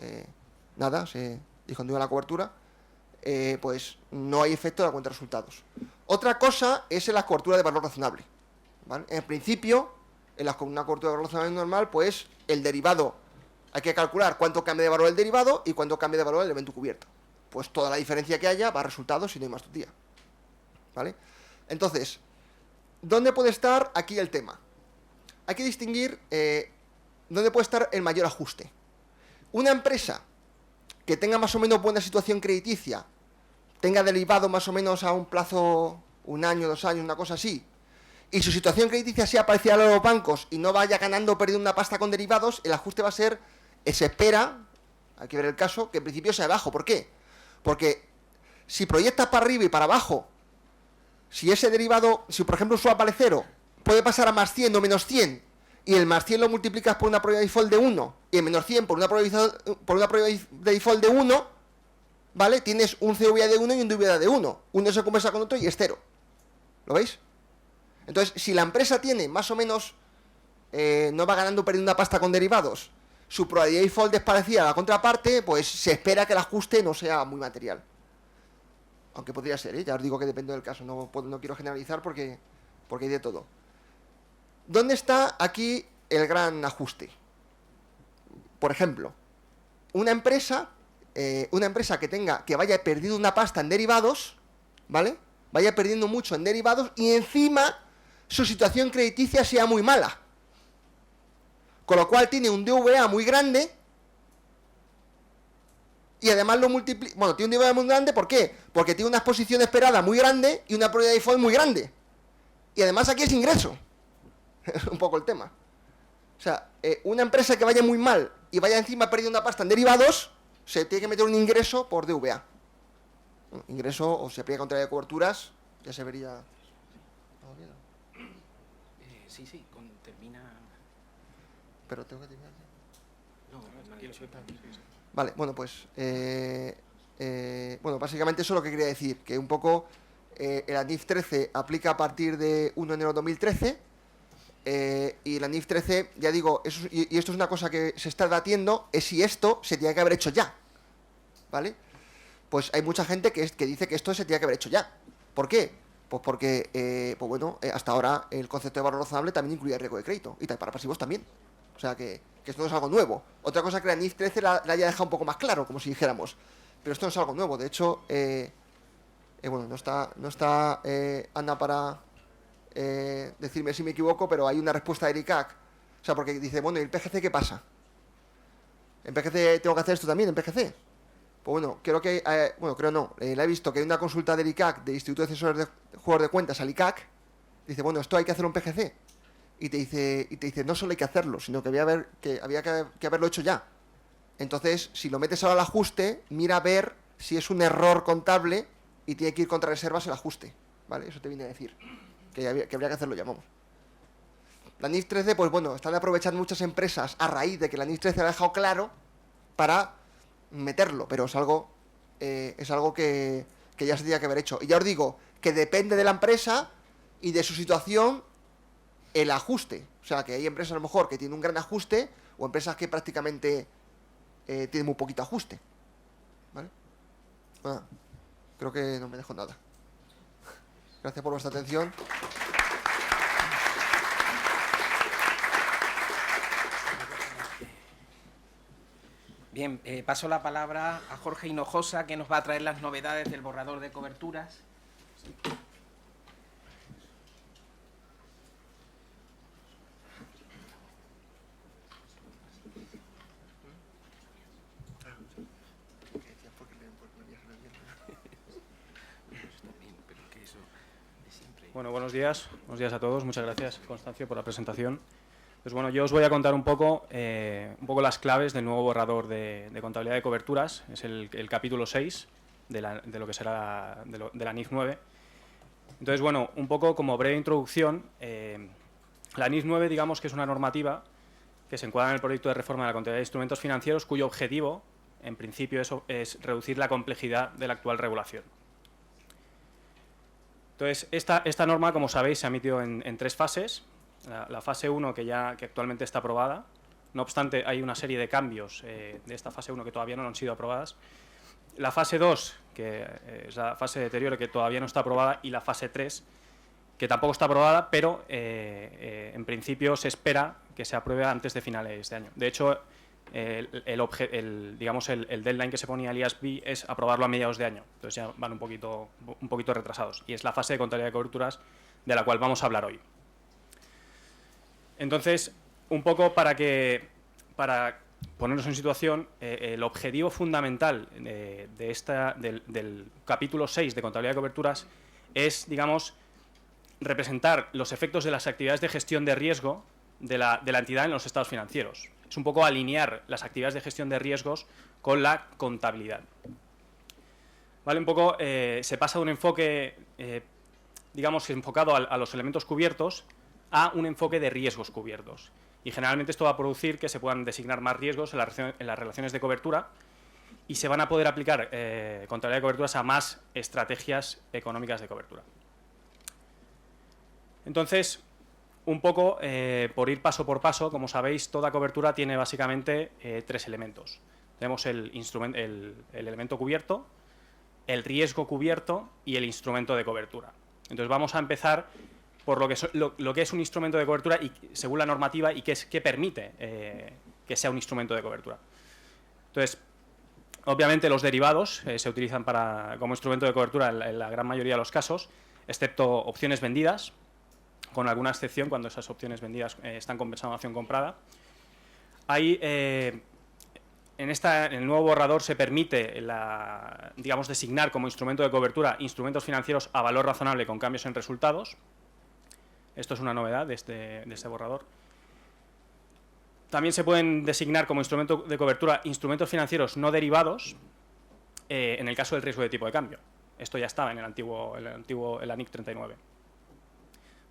nada, se discontinúa la cobertura, pues no hay efecto de la cuenta de resultados. Otra cosa es en la cobertura de valor razonable, ¿vale? En principio, una cobertura de valor razonable normal, pues el derivado, hay que calcular cuánto cambia de valor el derivado y cuánto cambia de valor el evento cubierto. Pues toda la diferencia que haya va a resultados si no hay más tutía, ¿vale? Entonces, ¿dónde puede estar aquí el tema? Hay que distinguir dónde puede estar el mayor ajuste. Una empresa que tenga más o menos buena situación crediticia, tenga derivado más o menos a un plazo, 1 año, 2 años, una cosa así, y su situación crediticia sea parecida a la de los bancos y no vaya ganando o perdiendo una pasta con derivados, el ajuste va a ser, se espera, hay que ver el caso, que en principio sea bajo. ¿Por qué? Porque si proyectas para arriba y para abajo, si ese derivado, si por ejemplo un swap vale 0, puede pasar a más 100 o menos 100, y el más 100 lo multiplicas por una probabilidad de default de 1, y el menos 100 por una probabilidad de default de 1, ¿vale? Tienes un CVA de 1 y un DVA de 1. Uno se conversa con otro y es 0. ¿Lo veis? Entonces, si la empresa tiene más o menos, no va ganando o perdiendo una pasta con derivados, su probabilidad de default es parecida a la contraparte, pues se espera que el ajuste no sea muy material. Aunque podría ser, ya os digo que depende del caso, no quiero generalizar porque hay de todo. ¿Dónde está aquí el gran ajuste? Por ejemplo, una empresa que vaya perdiendo una pasta en derivados, ¿vale? Vaya perdiendo mucho en derivados y encima su situación crediticia sea muy mala. Con lo cual tiene un DVA muy grande y además lo multiplica. Bueno, tiene un DVA muy grande, ¿por qué? Porque tiene una exposición esperada muy grande y una probabilidad de default muy grande. Y además aquí es ingreso. Es un poco el tema. O sea, una empresa que vaya muy mal y vaya encima perdiendo una pasta en derivados, se tiene que meter un ingreso por DVA. Ingreso, o se aplica contra de coberturas, ya se vería.
Sí, termina.
Pero tengo que terminar.
No,
Vale, bueno, pues. Básicamente eso es lo que quería decir, que un poco el ANIF 13 aplica a partir de 1 de enero de 2013. Y la NIF 13, ya digo, y esto es una cosa que se está debatiendo, es si esto se tiene que haber hecho ya, ¿vale? Pues hay mucha gente que dice que esto se tiene que haber hecho ya. ¿Por qué? Pues porque, hasta ahora el concepto de valor razonable también incluía riesgo de crédito, y para pasivos también. O sea que esto no es algo nuevo. Otra cosa que la NIF 13 la haya dejado un poco más claro, como si dijéramos. Pero esto no es algo nuevo, de hecho, no está Ana para decirme si me equivoco, pero hay una respuesta de ERICAC. O sea, porque dice, bueno, ¿y el PGC qué pasa? ¿En PGC tengo que hacer esto también, en PGC? Pues bueno, creo que, la he visto que hay una consulta de ERICAC, de Instituto de Asesores de Juegos de Cuentas, al ICAC. Dice, bueno, esto hay que hacerlo en PGC. Y te dice, no solo hay que hacerlo, sino que había que haberlo hecho ya. Entonces, si lo metes ahora al ajuste, mira a ver si es un error contable y tiene que ir contra reservas el ajuste, ¿vale? Eso te viene a decir. Que habría que hacerlo ya, vamos. La NIF 13, pues bueno, están aprovechando muchas empresas a raíz de que la NIF 13 ha dejado claro para meterlo, pero es algo que ya se tenía que haber hecho. Y ya os digo que depende de la empresa y de su situación el ajuste. O sea, que hay empresas a lo mejor que tienen un gran ajuste o empresas que prácticamente tienen muy poquito ajuste. ¿Vale? Bueno, creo que no me dejo nada. Gracias por vuestra atención.
Bien, paso la palabra a Jorge Hinojosa, que nos va a traer las novedades del borrador de coberturas.
Bueno, buenos días a todos. Muchas gracias, Constancio, por la presentación. Pues bueno, yo os voy a contar un poco las claves del nuevo borrador de contabilidad de coberturas. Es el capítulo 6 de lo que será de la NIF 9. Entonces, bueno, un poco como breve introducción, la NIF 9, digamos que es una normativa que se encuadra en el proyecto de reforma de la contabilidad de instrumentos financieros, cuyo objetivo, en principio, es reducir la complejidad de la actual regulación. Entonces, esta norma, como sabéis, se ha emitido en 3 fases. La fase 1, que actualmente está aprobada. No obstante, hay una serie de cambios de esta fase 1 que todavía no han sido aprobadas. La fase 2, que es la fase de deterioro, que todavía no está aprobada, y la fase 3, que tampoco está aprobada, pero en principio se espera que se apruebe antes de finales de año. De hecho, el deadline que se ponía el IASB es aprobarlo a mediados de año. Entonces ya van un poquito retrasados. Y es la fase de contabilidad de coberturas de la cual vamos a hablar hoy. Entonces, un poco para ponernos en situación, el objetivo fundamental del capítulo 6 de contabilidad de coberturas es, digamos, representar los efectos de las actividades de gestión de riesgo de la entidad en los estados financieros. Es un poco alinear las actividades de gestión de riesgos con la contabilidad. ¿Vale? Un poco se pasa de un enfoque, digamos, enfocado a los elementos cubiertos a un enfoque de riesgos cubiertos. Y generalmente esto va a producir que se puedan designar más riesgos en las relaciones de cobertura y se van a poder aplicar contabilidad de coberturas a más estrategias económicas de cobertura. Entonces, un poco por ir paso por paso, como sabéis, toda cobertura tiene básicamente 3 elementos. Tenemos el elemento cubierto, el riesgo cubierto y el instrumento de cobertura. Entonces vamos a empezar por lo que es un instrumento de cobertura y según la normativa y qué permite que sea un instrumento de cobertura. Entonces, obviamente los derivados se utilizan como instrumento de cobertura en la gran mayoría de los casos, excepto opciones vendidas, con alguna excepción cuando esas opciones vendidas están compensando acción comprada. Ahí, en el nuevo borrador se permite, digamos, designar como instrumento de cobertura instrumentos financieros a valor razonable con cambios en resultados. Esto es una novedad de este borrador. También se pueden designar como instrumento de cobertura instrumentos financieros no derivados en el caso del riesgo de tipo de cambio. Esto ya estaba en la NIC 39.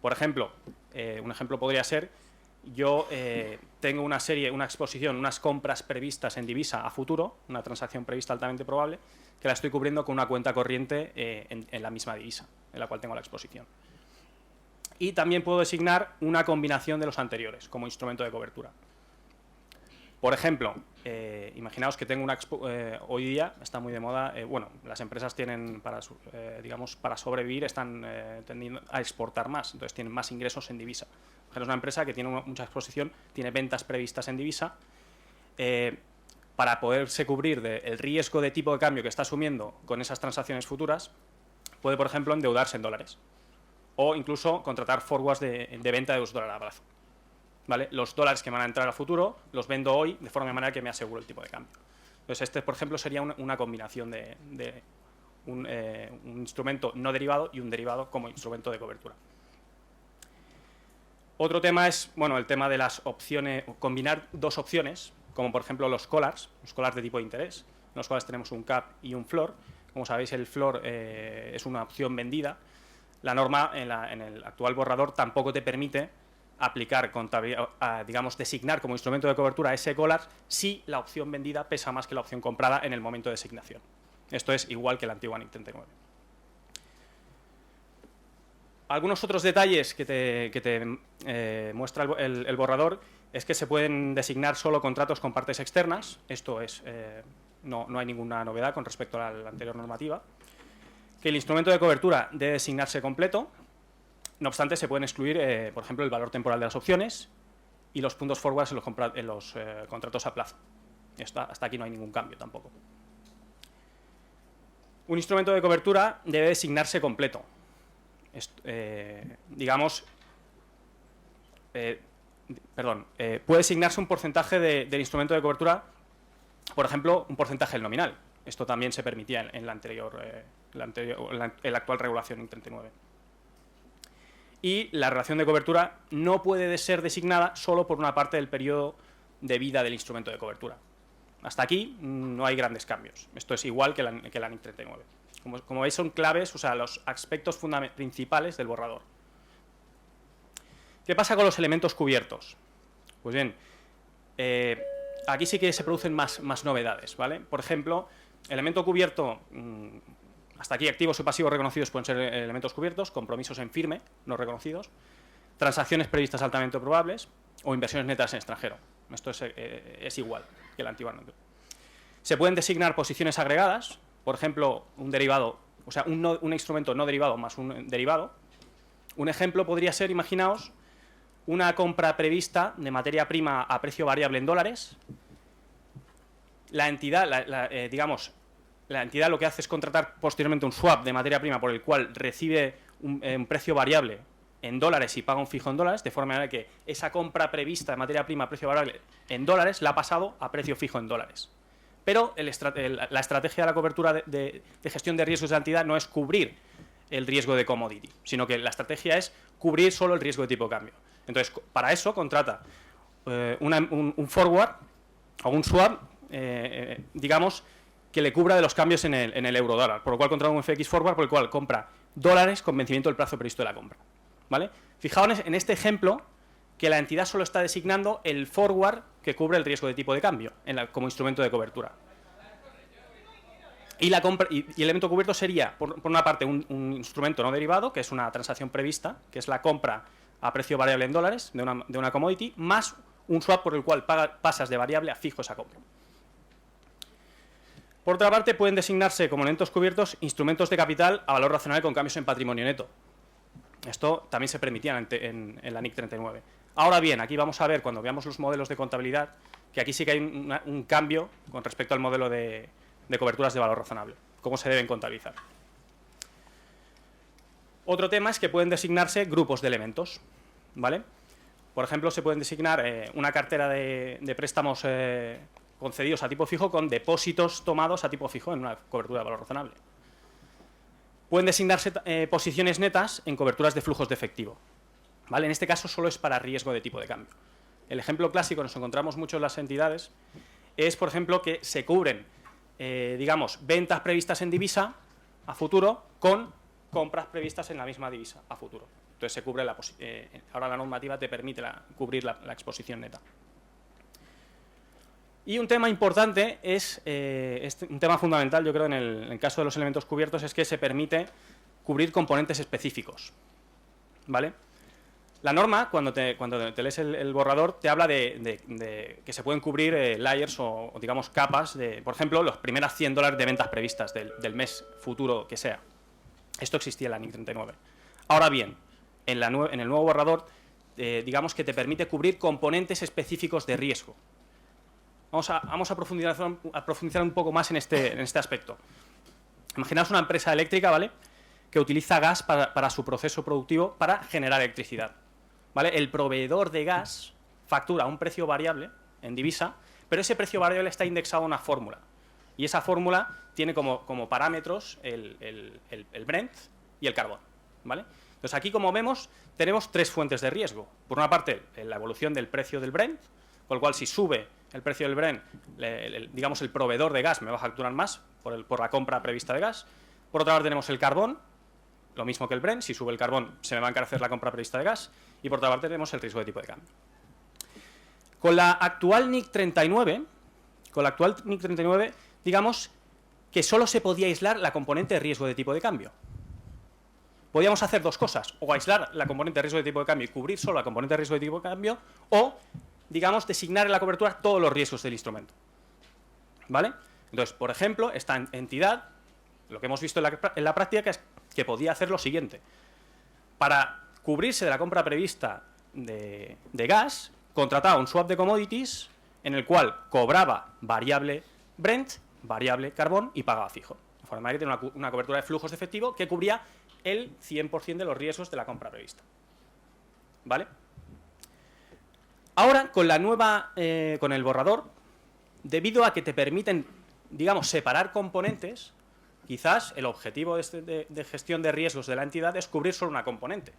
Por ejemplo, un ejemplo podría ser, yo tengo una exposición, unas compras previstas en divisa a futuro, una transacción prevista altamente probable, que la estoy cubriendo con una cuenta corriente en la misma divisa, en la cual tengo la exposición. Y también puedo designar una combinación de los anteriores como instrumento de cobertura. Por ejemplo, imaginaos que tengo hoy día está muy de moda, las empresas tienen para sobrevivir están tendiendo a exportar más, entonces tienen más ingresos en divisa. Es una empresa que tiene mucha exposición, tiene ventas previstas en divisa, para poderse cubrir del riesgo de tipo de cambio que está asumiendo con esas transacciones futuras, puede, por ejemplo, endeudarse en dólares o incluso contratar forwards de venta de los dólares a plazo. ¿Vale? Los dólares que van a entrar a futuro los vendo hoy de forma manera que me aseguro el tipo de cambio. Entonces, por ejemplo, sería una combinación de un instrumento no derivado y un derivado como instrumento de cobertura. Otro tema es, el tema de las opciones, combinar 2 opciones, como por ejemplo los collars de tipo de interés, en los cuales tenemos un cap y un floor. Como sabéis, el floor es una opción vendida. La norma en el actual borrador tampoco te permite aplicar digamos, designar como instrumento de cobertura ese collar si la opción vendida pesa más que la opción comprada en el momento de designación. Esto es igual que la antigua NIC 39. Algunos otros detalles que te muestra el borrador es que se pueden designar solo contratos con partes externas. Esto es, no hay ninguna novedad con respecto a la anterior normativa. Que el instrumento de cobertura debe designarse completo. No obstante, se pueden excluir, por ejemplo, el valor temporal de las opciones y los puntos forwards en los contratos a plazo. Hasta aquí no hay ningún cambio tampoco. Un instrumento de cobertura debe designarse completo. Puede asignarse un porcentaje del instrumento de cobertura, por ejemplo, un porcentaje del nominal. Esto también se permitía en la actual regulación NIC 39. Y la relación de cobertura no puede ser designada solo por una parte del periodo de vida del instrumento de cobertura. Hasta aquí no hay grandes cambios. Esto es igual que la NIC 39. Como veis, son claves, o sea, los aspectos principales del borrador. ¿Qué pasa con los elementos cubiertos? Pues bien, aquí sí que se producen más novedades, ¿vale? Por ejemplo, elemento cubierto, hasta aquí activos y pasivos reconocidos pueden ser elementos cubiertos, compromisos en firme no reconocidos, transacciones previstas altamente probables o inversiones netas en extranjero. Esto es igual que la antigua. Se pueden designar posiciones agregadas, por ejemplo, un derivado, o sea, un instrumento no derivado más un derivado. Un ejemplo podría ser, imaginaos, una compra prevista de materia prima a precio variable en dólares. La entidad, la entidad lo que hace es contratar posteriormente un swap de materia prima por el cual recibe un precio variable en dólares y paga un fijo en dólares, de forma que esa compra prevista de materia prima a precio variable en dólares la ha pasado a precio fijo en dólares. Pero la estrategia de la cobertura de gestión de riesgos de la entidad no es cubrir el riesgo de commodity, sino que la estrategia es cubrir solo el riesgo de tipo de cambio. Entonces, para eso contrata un forward o un swap, digamos, que le cubra de los cambios en el euro-dólar, por lo cual contrata un FX forward por el cual compra dólares con vencimiento del plazo previsto de la compra. ¿Vale? Fijaos en este ejemplo que la entidad solo está designando el forward que cubre el riesgo de tipo de cambio como instrumento de cobertura. Y el elemento cubierto sería, por una parte, un instrumento no derivado, que es una transacción prevista, que es la compra a precio variable en dólares de una commodity, más un swap por el cual pasas de variable a fijo esa compra. Por otra parte, pueden designarse como elementos cubiertos instrumentos de capital a valor racional con cambios en patrimonio neto. Esto también se permitía en la NIC 39. Ahora bien, aquí vamos a ver, cuando veamos los modelos de contabilidad, que aquí sí que hay un cambio con respecto al modelo de coberturas de valor razonable, cómo se deben contabilizar. Otro tema es que pueden designarse grupos de elementos, ¿vale? Por ejemplo, se pueden designar una cartera de préstamos concedidos a tipo fijo con depósitos tomados a tipo fijo en una cobertura de valor razonable. Pueden designarse posiciones netas en coberturas de flujos de efectivo, ¿vale? En este caso solo es para riesgo de tipo de cambio. El ejemplo clásico, nos encontramos mucho en las entidades, es, por ejemplo, que se cubren, digamos, ventas previstas en divisa a futuro con compras previstas en la misma divisa a futuro. Entonces se cubre ahora la normativa te permite cubrir la exposición neta. Y un tema importante es, un tema fundamental, yo creo, en el caso de los elementos cubiertos, es que se permite cubrir componentes específicos, ¿vale? La norma, cuando te lees el borrador, te habla de que se pueden cubrir layers o, digamos, capas de, por ejemplo, los primeras $100 de ventas previstas del mes futuro que sea. Esto existía en la NIC 39. Ahora bien, en el nuevo borrador, digamos que te permite cubrir componentes específicos de riesgo. Vamos a profundizar un poco más en este aspecto. Imaginaos una empresa eléctrica, ¿vale?, que utiliza gas para su proceso productivo para generar electricidad, ¿vale? El proveedor de gas factura un precio variable en divisa, pero ese precio variable está indexado a una fórmula. Y esa fórmula tiene como parámetros el Brent y el carbón, ¿vale? Entonces aquí, como vemos, tenemos tres fuentes de riesgo. Por una parte, la evolución del precio del Brent, con lo cual si sube el precio del Brent, digamos, el proveedor de gas me va a facturar más por la compra prevista de gas. Por otra parte tenemos el carbón, lo mismo que el Brent, si sube el carbón se me va a encarecer la compra prevista de gas, y por otra parte tenemos el riesgo de tipo de cambio. Con la actual NIC 39, digamos que solo se podía aislar la componente de riesgo de tipo de cambio. Podíamos hacer dos cosas, o aislar la componente de riesgo de tipo de cambio y cubrir solo la componente de riesgo de tipo de cambio, o, digamos, designar en la cobertura todos los riesgos del instrumento. ¿Vale? Entonces, por ejemplo, esta entidad, lo que hemos visto en la práctica es que podía hacer lo siguiente. Para cubrirse de la compra prevista de gas, contrataba un swap de commodities en el cual cobraba variable Brent, variable carbón y pagaba fijo. De forma que tiene una cobertura de flujos de efectivo que cubría el 100% de los riesgos de la compra prevista. ¿Vale? Ahora, con el borrador, debido a que te permiten, digamos, separar componentes, quizás el objetivo de gestión de riesgos de la entidad es cubrir solo una componente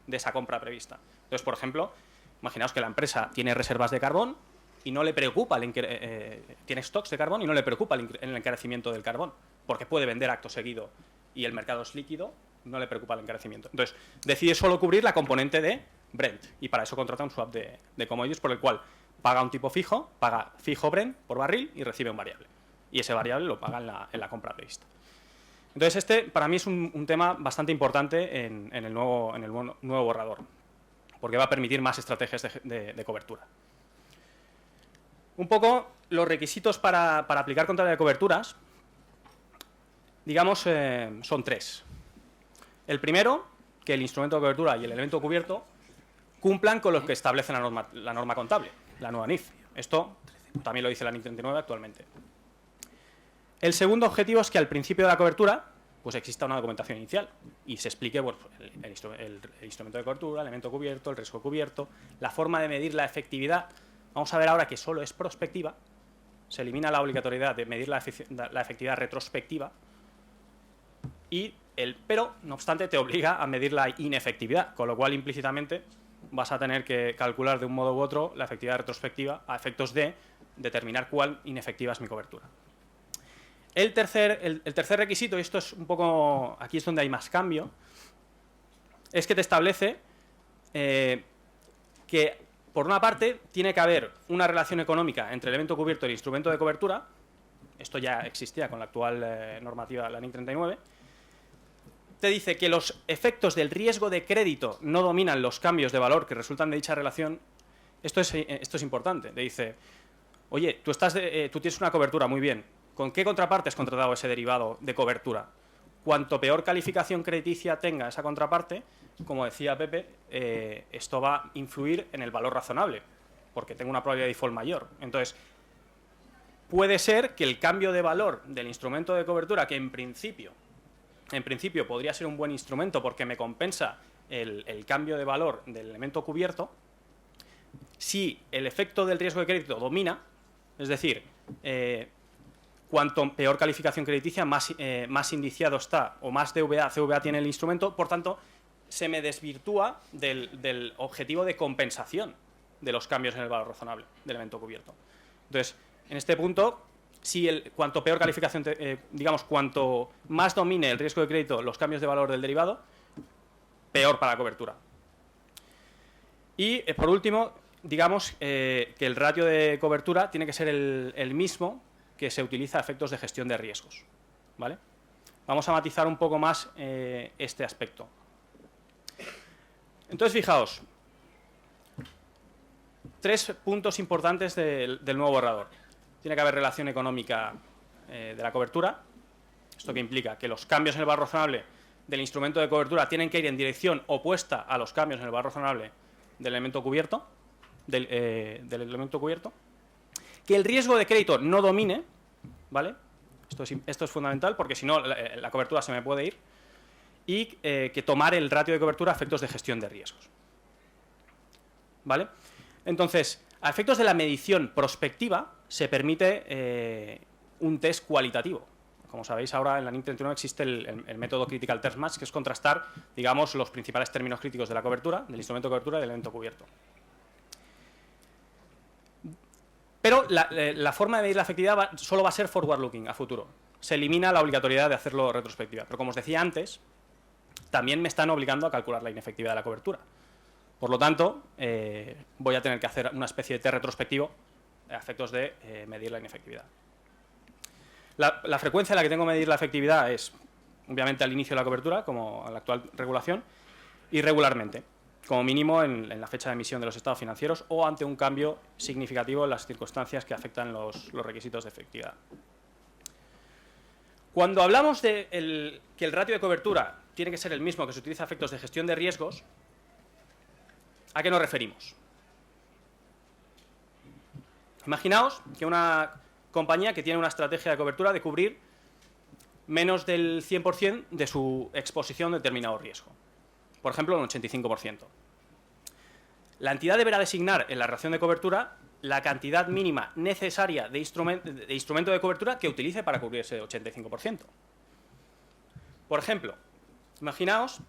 de esa compra prevista. Entonces, por ejemplo, imaginaos que la empresa tiene reservas de carbón y no le preocupa, tiene stocks de carbón y no le preocupa el encarecimiento del carbón, porque puede vender acto seguido y el mercado es líquido, no le preocupa el encarecimiento. Entonces, decide solo cubrir la componente de Brent y para eso contrata un swap de commodities por el cual paga un tipo fijo, paga fijo Brent por barril y recibe un variable. Y ese variable lo paga en la compra prevista. Entonces, este para mí es un tema bastante importante en el nuevo borrador, porque va a permitir más estrategias de cobertura. Un poco los requisitos para aplicar contrato de coberturas, digamos, son tres. El primero, que el instrumento de cobertura y el elemento cubierto cumplan con lo que establece la norma contable, la nueva NIF. Esto también lo dice la NIF 39 actualmente. El segundo objetivo es que al principio de la cobertura pues exista una documentación inicial y se explique bueno, el instrumento de cobertura, el elemento cubierto, el riesgo cubierto, la forma de medir la efectividad. Vamos a ver ahora que solo es prospectiva, se elimina la obligatoriedad de medir la efectividad retrospectiva, pero no obstante te obliga a medir la inefectividad, con lo cual implícitamente vas a tener que calcular de un modo u otro la efectividad retrospectiva a efectos de determinar cuál inefectiva es mi cobertura. El tercer requisito, y esto es un poco, aquí es donde hay más cambio, es que te establece que, por una parte, tiene que haber una relación económica entre el elemento cubierto y el instrumento de cobertura. Esto ya existía con la actual normativa, la NIC 39. Te dice que los efectos del riesgo de crédito no dominan los cambios de valor que resultan de dicha relación. Esto es importante. Te dice, oye, tú tienes una cobertura, muy bien. ¿Con qué contraparte has contratado ese derivado de cobertura? Cuanto peor calificación crediticia tenga esa contraparte, como decía Pepe, esto va a influir en el valor razonable, porque tengo una probabilidad de default mayor. Entonces, puede ser que el cambio de valor del instrumento de cobertura, que en principio podría ser un buen instrumento porque me compensa el cambio de valor del elemento cubierto, si el efecto del riesgo de crédito domina, es decir, cuanto peor calificación crediticia, más indiciado está o más CVA tiene el instrumento, por tanto, se me desvirtúa del objetivo de compensación de los cambios en el valor razonable del elemento cubierto. Entonces, en este punto, cuanto peor calificación, digamos, cuanto más domine el riesgo de crédito los cambios de valor del derivado, peor para la cobertura. Y, por último, digamos que el ratio de cobertura tiene que ser el mismo que se utiliza a efectos de gestión de riesgos, ¿vale? Vamos a matizar un poco más este aspecto. Entonces, fijaos, tres puntos importantes del nuevo borrador. Tiene que haber relación económica de la cobertura. Esto que implica que los cambios en el valor razonable del instrumento de cobertura tienen que ir en dirección opuesta a los cambios en el valor razonable del elemento cubierto, del elemento cubierto. Que el riesgo de crédito no domine, ¿vale? Esto es fundamental porque si no la cobertura se me puede ir. Y que tomar el ratio de cobertura a efectos de gestión de riesgos, ¿vale? Entonces, a efectos de la medición prospectiva se permite un test cualitativo. Como sabéis, ahora en la NIC 39 existe el método Critical Test Match, que es contrastar, digamos, los principales términos críticos de la cobertura, del instrumento de cobertura y del elemento cubierto. Pero la forma de medir la efectividad solo va a ser forward-looking, a futuro. Se elimina la obligatoriedad de hacerlo retrospectiva. Pero como os decía antes, también me están obligando a calcular la inefectividad de la cobertura. Por lo tanto, voy a tener que hacer una especie de test retrospectivo a efectos de medir la inefectividad. La frecuencia en la que tengo que medir la efectividad es, obviamente, al inicio de la cobertura, como en la actual regulación, y regularmente, como mínimo en la fecha de emisión de los estados financieros o ante un cambio significativo en las circunstancias que afectan los requisitos de efectividad. Cuando hablamos de que el ratio de cobertura tiene que ser el mismo que se utiliza a efectos de gestión de riesgos, ¿a qué nos referimos? Imaginaos que una compañía que tiene una estrategia de cobertura de cubrir menos del 100% de su exposición a determinado riesgo. Por ejemplo, un 85%. La entidad deberá designar en la relación de cobertura la cantidad mínima necesaria de instrumento de cobertura que utilice para cubrir ese 85%. Por ejemplo, imaginaos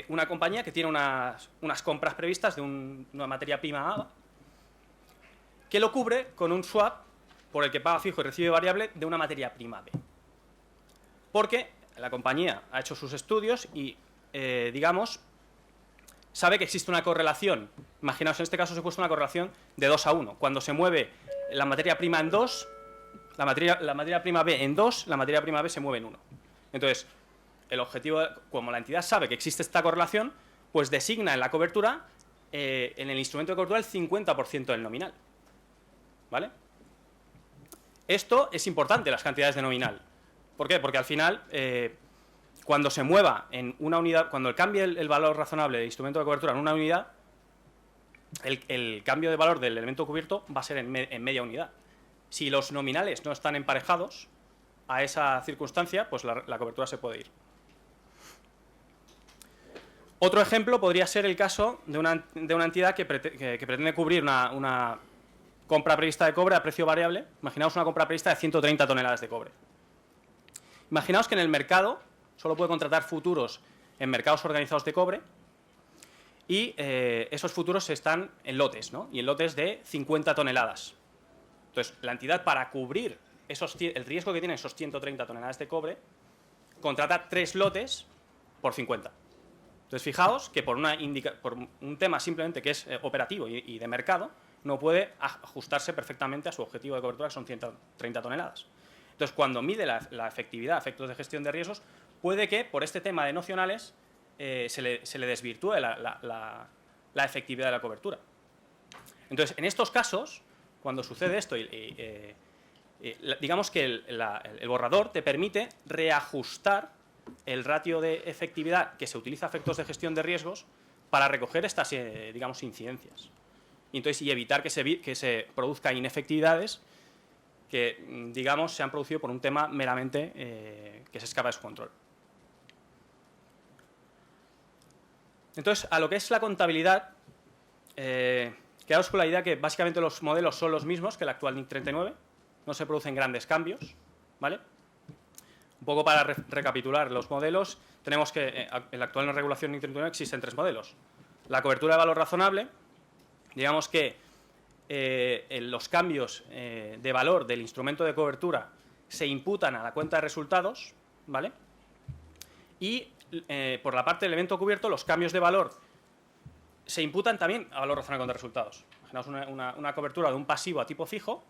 una compañía que tiene unas compras previstas de una materia prima A, que lo cubre con un swap por el que paga fijo y recibe variable de una materia prima B. Porque la compañía ha hecho sus estudios y, digamos, sabe que existe una correlación. Imaginaos, en este caso se ha puesto una correlación de 2 a 1. Cuando se mueve la materia prima en 2, la materia prima B en 2, la materia prima B se mueve en 1. Entonces, el objetivo, como la entidad sabe que existe esta correlación, pues designa en la cobertura, en el instrumento de cobertura, el 50% del nominal. ¿Vale? Esto es importante, las cantidades de nominal. ¿Por qué? Porque al final, cuando se mueva en una unidad, cuando cambie el valor razonable del instrumento de cobertura en una unidad, el cambio de valor del elemento cubierto va a ser en media unidad. Si los nominales no están emparejados a esa circunstancia, pues la cobertura se puede ir. Otro ejemplo podría ser el caso de una entidad que pretende cubrir una compra prevista de cobre a precio variable. Imaginaos una compra prevista de 130 toneladas de cobre. Imaginaos que en el mercado solo puede contratar futuros en mercados organizados de cobre y esos futuros están en lotes, ¿no? Y en lotes de 50 toneladas. Entonces, la entidad, para cubrir el riesgo que tienen esos 130 toneladas de cobre, contrata 3 lotes por 50. Entonces, fijaos que por un tema simplemente que es operativo y de mercado, no puede ajustarse perfectamente a su objetivo de cobertura, que son 130 toneladas. Entonces, cuando mide la efectividad a efectos de gestión de riesgos, puede que, por este tema de nocionales, se le desvirtúe la efectividad de la cobertura. Entonces, en estos casos, cuando sucede esto, digamos que el borrador te permite reajustar el ratio de efectividad que se utiliza a efectos de gestión de riesgos para recoger estas, digamos, incidencias. Y evitar que se produzcan inefectividades que, digamos, se han producido por un tema meramente que se escapa de su control. Entonces, a lo que es la contabilidad, quedaos con la idea que básicamente los modelos son los mismos que el actual NIC 39, no se producen grandes cambios, ¿vale? Un poco para recapitular los modelos, tenemos que en la actual regulación NIC 39 existen 3 modelos. La cobertura de valor razonable, digamos que los cambios de valor del instrumento de cobertura se imputan a la cuenta de resultados, ¿vale? Y por la parte del elemento cubierto, los cambios de valor se imputan también a valor razonable contra resultados. Imaginaos una cobertura de un pasivo a tipo fijo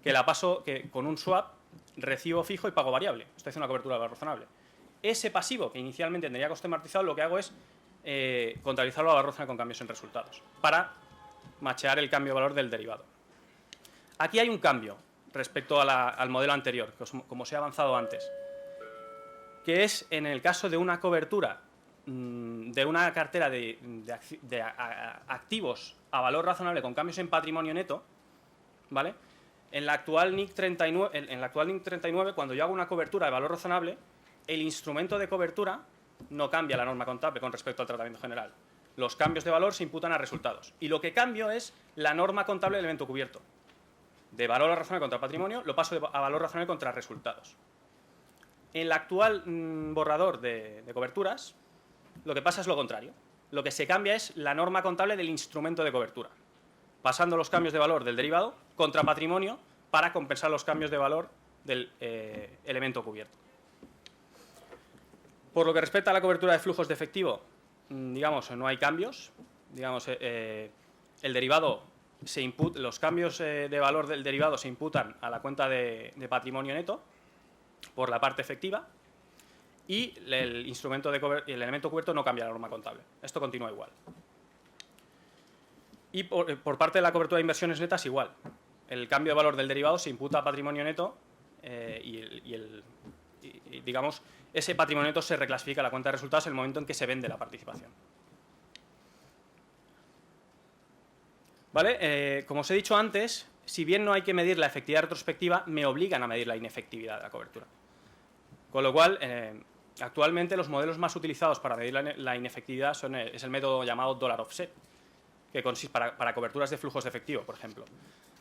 que la paso con un swap, recibo fijo y pago variable. Estoy haciendo una cobertura de valor razonable. Ese pasivo, que inicialmente tendría coste amortizado, lo que hago es contabilizarlo a valor razonable con cambios en resultados para machear el cambio de valor del derivado. Aquí hay un cambio respecto al modelo anterior, como se ha avanzado antes, que es en el caso de una cobertura de una cartera de activos a valor razonable con cambios en patrimonio neto, ¿vale? En la actual NIC 39, cuando yo hago una cobertura de valor razonable, el instrumento de cobertura no cambia la norma contable con respecto al tratamiento general. Los cambios de valor se imputan a resultados. Y lo que cambio es la norma contable del evento cubierto. De valor razonable contra patrimonio, lo paso a valor razonable contra resultados. En el actual borrador de coberturas, lo que pasa es lo contrario. Lo que se cambia es la norma contable del instrumento de cobertura, pasando los cambios de valor del derivado contra patrimonio para compensar los cambios de valor del elemento cubierto. Por lo que respecta a la cobertura de flujos de efectivo, digamos, no hay cambios. Digamos, el derivado los cambios de valor del derivado se imputan a la cuenta de patrimonio neto por la parte efectiva y el elemento cubierto no cambia la norma contable. Esto continúa igual. Y por parte de la cobertura de inversiones netas, igual. El cambio de valor del derivado se imputa a patrimonio neto digamos, ese patrimonio neto se reclasifica a la cuenta de resultados en el momento en que se vende la participación. ¿Vale? Como os he dicho antes, si bien no hay que medir la efectividad retrospectiva, me obligan a medir la inefectividad de la cobertura. Con lo cual, actualmente los modelos más utilizados para medir la inefectividad es el método llamado dollar offset, que consiste para coberturas de flujos de efectivo, por ejemplo,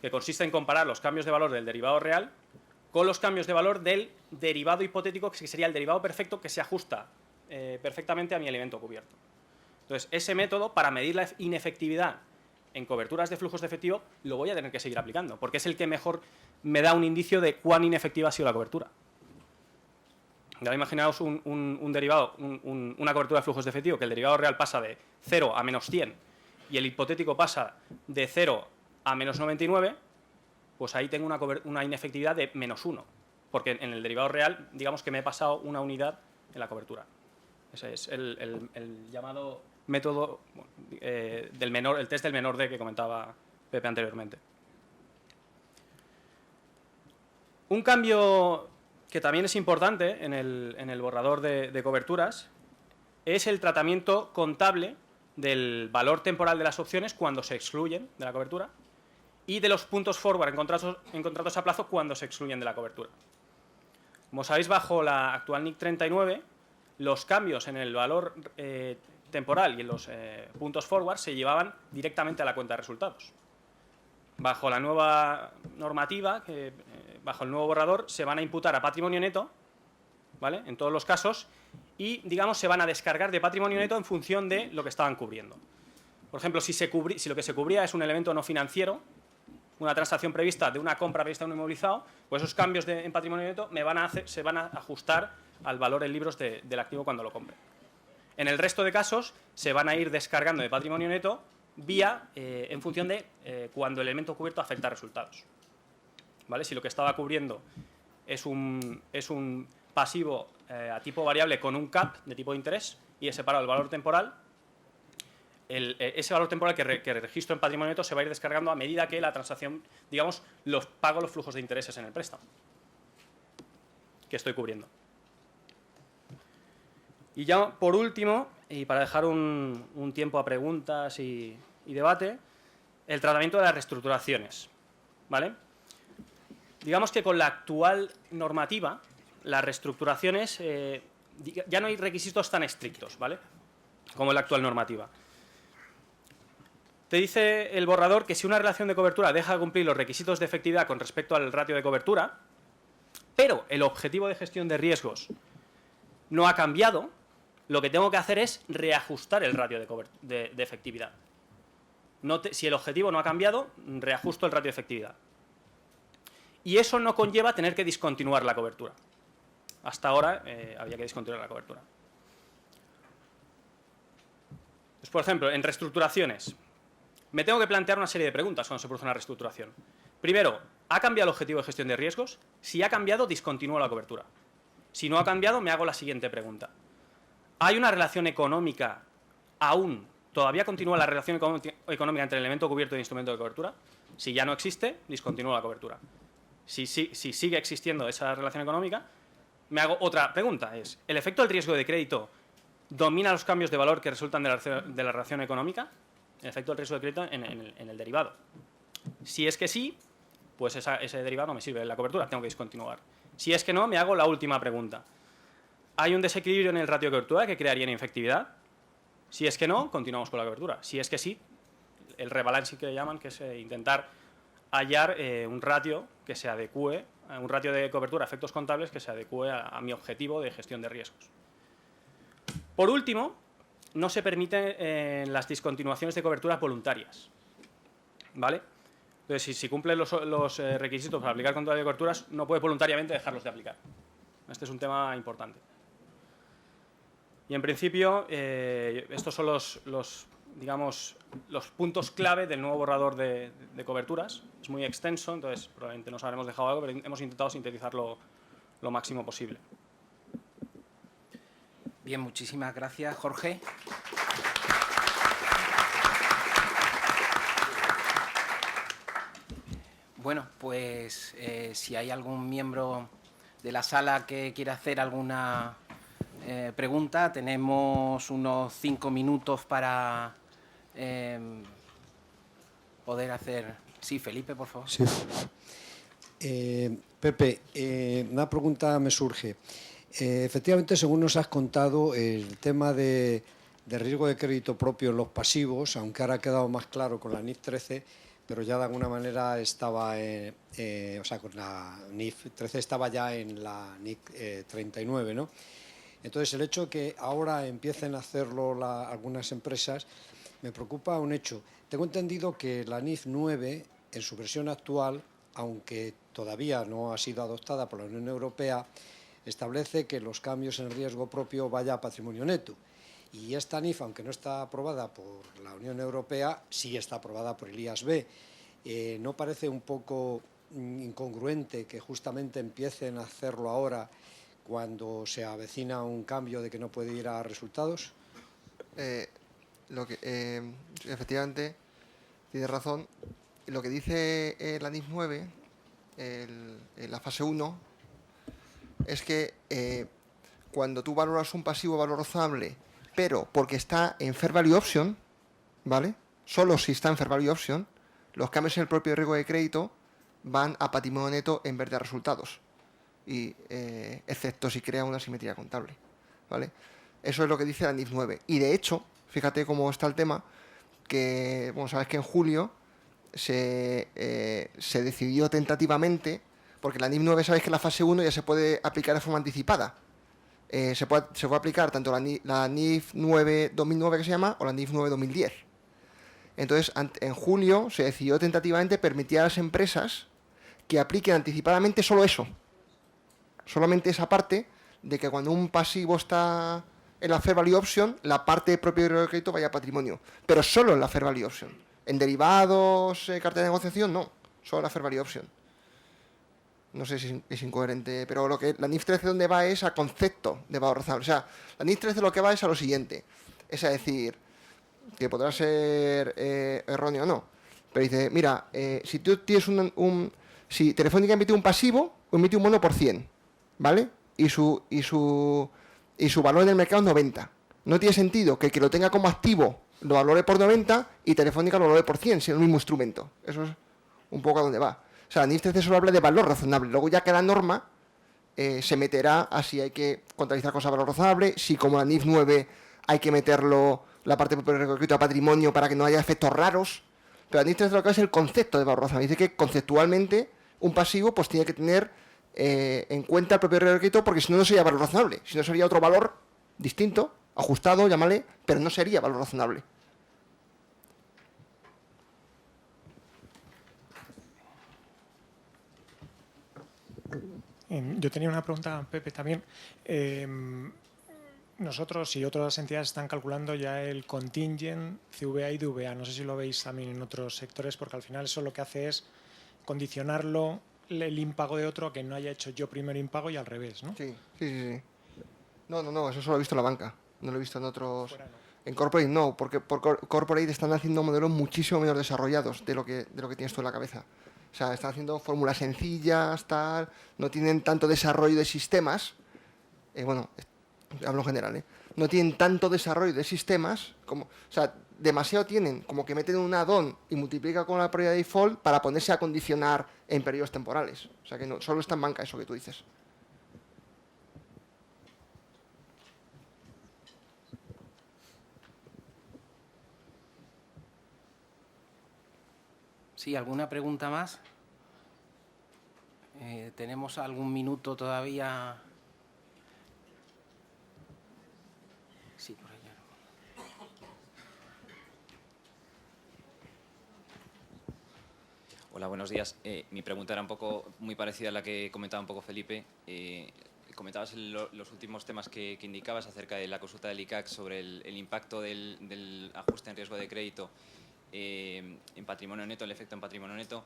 que consiste en comparar los cambios de valor del derivado real con los cambios de valor del derivado hipotético, que sería el derivado perfecto que se ajusta perfectamente a mi elemento cubierto. Entonces, ese método, para medir la inefectividad en coberturas de flujos de efectivo, lo voy a tener que seguir aplicando, porque es el que mejor me da un indicio de cuán inefectiva ha sido la cobertura. Ya imaginaos un derivado, una cobertura de flujos de efectivo, que el derivado real pasa de 0 a menos 100 y el hipotético pasa de 0 a menos 99, pues ahí tengo una inefectividad de menos 1, porque en el derivado real, digamos que me he pasado una unidad en la cobertura. Ese es el llamado método el test del menor D que comentaba Pepe anteriormente. Un cambio que también es importante en el borrador de coberturas es el tratamiento contable del valor temporal de las opciones cuando se excluyen de la cobertura y de los puntos forward en contratos a plazo cuando se excluyen de la cobertura. Como sabéis, bajo la actual NIC 39, los cambios en el valor temporal y en los puntos forward se llevaban directamente a la cuenta de resultados. Bajo la nueva normativa, bajo el nuevo borrador, se van a imputar a patrimonio neto, ¿vale?, en todos los casos, y, digamos, se van a descargar de patrimonio neto en función de lo que estaban cubriendo. Por ejemplo, si lo que se cubría es un elemento no financiero, una transacción prevista de una compra prevista en un inmovilizado, pues esos cambios en patrimonio neto se van a ajustar al valor en libros del activo cuando lo compre. En el resto de casos se van a ir descargando de patrimonio neto en función de cuando el elemento cubierto afecta a resultados. ¿Vale? Si lo que estaba cubriendo es un pasivo a tipo variable con un cap de tipo de interés y es separado del valor temporal, ese valor temporal que registro en patrimonio neto se va a ir descargando a medida que la transacción, digamos, pago los flujos de intereses en el préstamo que estoy cubriendo. Y ya por último, y para dejar un tiempo a preguntas y debate, el tratamiento de las reestructuraciones, ¿vale? Digamos que con la actual normativa, las reestructuraciones, ya no hay requisitos tan estrictos, ¿vale?, como en la actual normativa. Te dice el borrador que si una relación de cobertura deja de cumplir los requisitos de efectividad con respecto al ratio de cobertura, pero el objetivo de gestión de riesgos no ha cambiado, lo que tengo que hacer es reajustar el ratio de efectividad. Si el objetivo no ha cambiado, reajusto el ratio de efectividad. Y eso no conlleva tener que discontinuar la cobertura. Hasta ahora había que discontinuar la cobertura. Pues, por ejemplo, en reestructuraciones, me tengo que plantear una serie de preguntas cuando se produce una reestructuración. Primero, ¿ha cambiado el objetivo de gestión de riesgos? Si ha cambiado, discontinúo la cobertura. Si no ha cambiado, me hago la siguiente pregunta. ¿Hay una relación económica aún? ¿Todavía continúa la relación económica entre el elemento cubierto y el instrumento de cobertura? Si ya no existe, discontinúo la cobertura. Si sigue existiendo esa relación económica, me hago otra pregunta. ¿El efecto del riesgo de crédito domina los cambios de valor que resultan de la relación económica? El efecto del riesgo de crédito en el derivado. Si es que sí, pues ese derivado no me sirve en la cobertura, tengo que discontinuar. Si es que no, me hago la última pregunta. ¿Hay un desequilibrio en el ratio de cobertura que crearía inefectividad? Si es que no, continuamos con la cobertura. Si es que sí, el rebalancing que llaman, que es intentar hallar un ratio que se adecue, un ratio de cobertura a efectos contables que se adecue a mi objetivo de gestión de riesgos. Por último, no se permiten las discontinuaciones de coberturas voluntarias, ¿vale? Entonces, si cumplen los requisitos para aplicar control de coberturas, no puedes voluntariamente dejarlos de aplicar. Este es un tema importante. Y en principio, estos son digamos, los puntos clave del nuevo borrador de coberturas. Es muy extenso, entonces probablemente nos habremos dejado algo, pero hemos intentado sintetizarlo lo máximo posible.
Bien, muchísimas gracias, Jorge. Bueno, pues si hay algún miembro de la sala que quiera hacer alguna pregunta, tenemos unos 5 minutos para poder hacer... Sí, Felipe, por favor.
Sí. Pepe, una pregunta me surge. Efectivamente, según nos has contado, el tema de riesgo de crédito propio en los pasivos, aunque ahora ha quedado más claro con la NIF 13, pero ya de alguna manera estaba, o sea, con la NIF 13 estaba ya en la NIF 39, ¿no? Entonces, el hecho de que ahora empiecen a hacerlo algunas empresas, me preocupa un hecho. Tengo entendido que la NIF 9, en su versión actual, aunque todavía no ha sido adoptada por la Unión Europea, establece que los cambios en el riesgo propio vaya a patrimonio neto. Y esta NIF, aunque no está aprobada por la Unión Europea, sí está aprobada por el IASB. ¿No parece un poco incongruente que justamente empiecen a hacerlo ahora cuando se avecina un cambio de que no puede ir a resultados?
Efectivamente, tienes razón. Lo que dice la NIF 9, la fase 1, es que cuando tú valoras un pasivo valor razonable, pero porque está en Fair Value Option, ¿vale? Solo si está en Fair Value Option, los cambios en el propio riesgo de crédito van a patrimonio neto en vez de resultados, y excepto si crea una asimetría contable, ¿vale? Eso es lo que dice la NIF 9. Y de hecho, fíjate cómo está el tema, que, bueno, sabes que en julio se decidió tentativamente, porque la NIF 9 sabéis que la fase 1 ya se puede aplicar de forma anticipada. Se puede aplicar tanto la NIF 9 2009 que se llama, o la NIF 9 2010. Entonces, en julio se decidió tentativamente permitir a las empresas que apliquen anticipadamente solo eso. Solamente esa parte de que cuando un pasivo está en la Fair Value Option, la parte del propio riesgo de crédito vaya a patrimonio. Pero solo en la Fair Value Option. En derivados, cartera de negociación, no. Solo en la Fair Value Option. No sé si es incoherente, pero lo que la NIF 13 donde va es a concepto de valor razonable. O sea, la NIF 13 lo que va es a lo siguiente. Es a decir, que podrá ser erróneo o no, pero dice, mira, si tú tienes si Telefónica emite un pasivo o emite un bono por 100, ¿vale? Y su valor en el mercado es 90. No tiene sentido que el que lo tenga como activo lo valore por 90 y Telefónica lo valore por 100, si es el mismo instrumento. Eso es un poco a donde va. O sea, la NIF 13 solo habla de valor razonable. Luego ya cada norma se meterá a si hay que contabilizar cosas de valor razonable, si como la NIF 9 hay que meterlo la parte del riesgo de crédito a patrimonio para que no haya efectos raros. Pero la NIF 13 lo que es el concepto de valor razonable. Dice que conceptualmente un pasivo pues tiene que tener en cuenta el propio riesgo de crédito, porque si no, no sería valor razonable. Si no, sería otro valor distinto, ajustado, llámale, pero no sería valor razonable.
Yo tenía una pregunta, Pepe, también. Nosotros y otras entidades están calculando ya el contingent CVA y DVA. No sé si lo veis también en otros sectores, porque al final eso lo que hace es condicionarlo, el impago de otro, a que no haya hecho yo primero impago y al revés, ¿no?
Sí. No, eso solo lo he visto en la banca. No lo he visto en otros...
Fuera no.
En Corporate no, porque por Corporate están haciendo modelos muchísimo menos desarrollados de lo que tienes tú en la cabeza. O sea, están haciendo fórmulas sencillas, tal, no tienen tanto desarrollo de sistemas. Bueno, hablo en general, no tienen tanto desarrollo de sistemas, como, o sea, demasiado tienen, como que meten un add-on y multiplica con la probabilidad de default para ponerse a condicionar en periodos temporales. O sea, que no, solo está en banca eso que tú dices.
Sí, ¿alguna pregunta más? ¿Tenemos algún minuto todavía? Sí, por allá.
Hola, buenos días. Mi pregunta era un poco muy parecida a la que comentaba un poco Felipe. comentabas los últimos temas que indicabas acerca de la consulta del ICAC sobre el impacto del ajuste en riesgo de crédito en patrimonio neto, el efecto en patrimonio neto.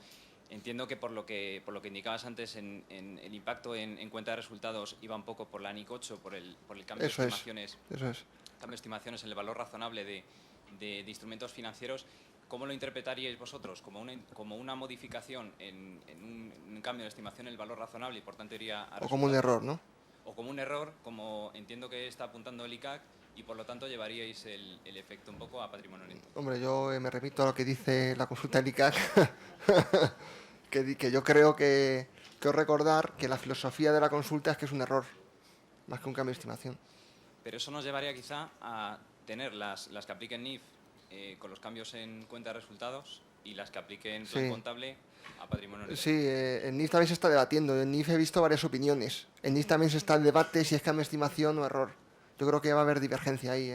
Entiendo que por lo que indicabas antes, en el impacto en cuenta de resultados iba un poco por la ANIC 8, por el cambio de estimaciones.
Eso es.
Cambio de estimaciones en el valor razonable de instrumentos financieros. ¿Cómo lo interpretaríais vosotros? ¿Como una modificación en un cambio de estimación en el valor razonable y por tanto iría a
O como un error, ¿no?
O como un error, como entiendo que está apuntando el ICAC, y por lo tanto llevaríais el efecto un poco a patrimonio neto?
Hombre, yo me remito a lo que dice la consulta del ICAC, que yo creo que recordar que la filosofía de la consulta es que es un error, más que un cambio de estimación.
Pero eso nos llevaría quizá a tener las que apliquen NIF con los cambios en cuenta de resultados y las que apliquen plan contable a patrimonio neto.
Sí, en NIF también se está debatiendo. En NIF he visto varias opiniones. En NIF también se está el debate si es cambio de estimación o error. Yo creo que va a haber divergencia ahí.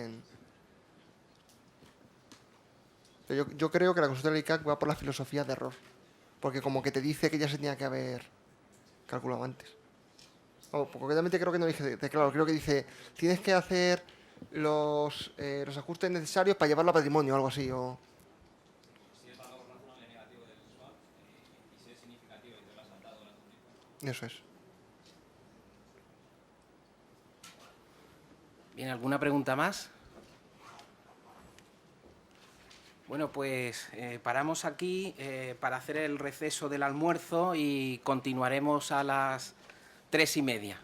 Yo creo que la consulta del ICAC va por la filosofía de error. Porque como que te dice que ya se tenía que haber calculado antes. Concretamente creo que no dije de claro. Creo que dice, tienes que hacer los ajustes necesarios para llevarlo a patrimonio o algo así. O...
Si es valor razonable negativo del swap y si es significativo y te lo has saltado las dos.
Eso es.
Bien, ¿alguna pregunta más? Bueno, pues paramos aquí para hacer el receso del almuerzo y continuaremos a las 3:30.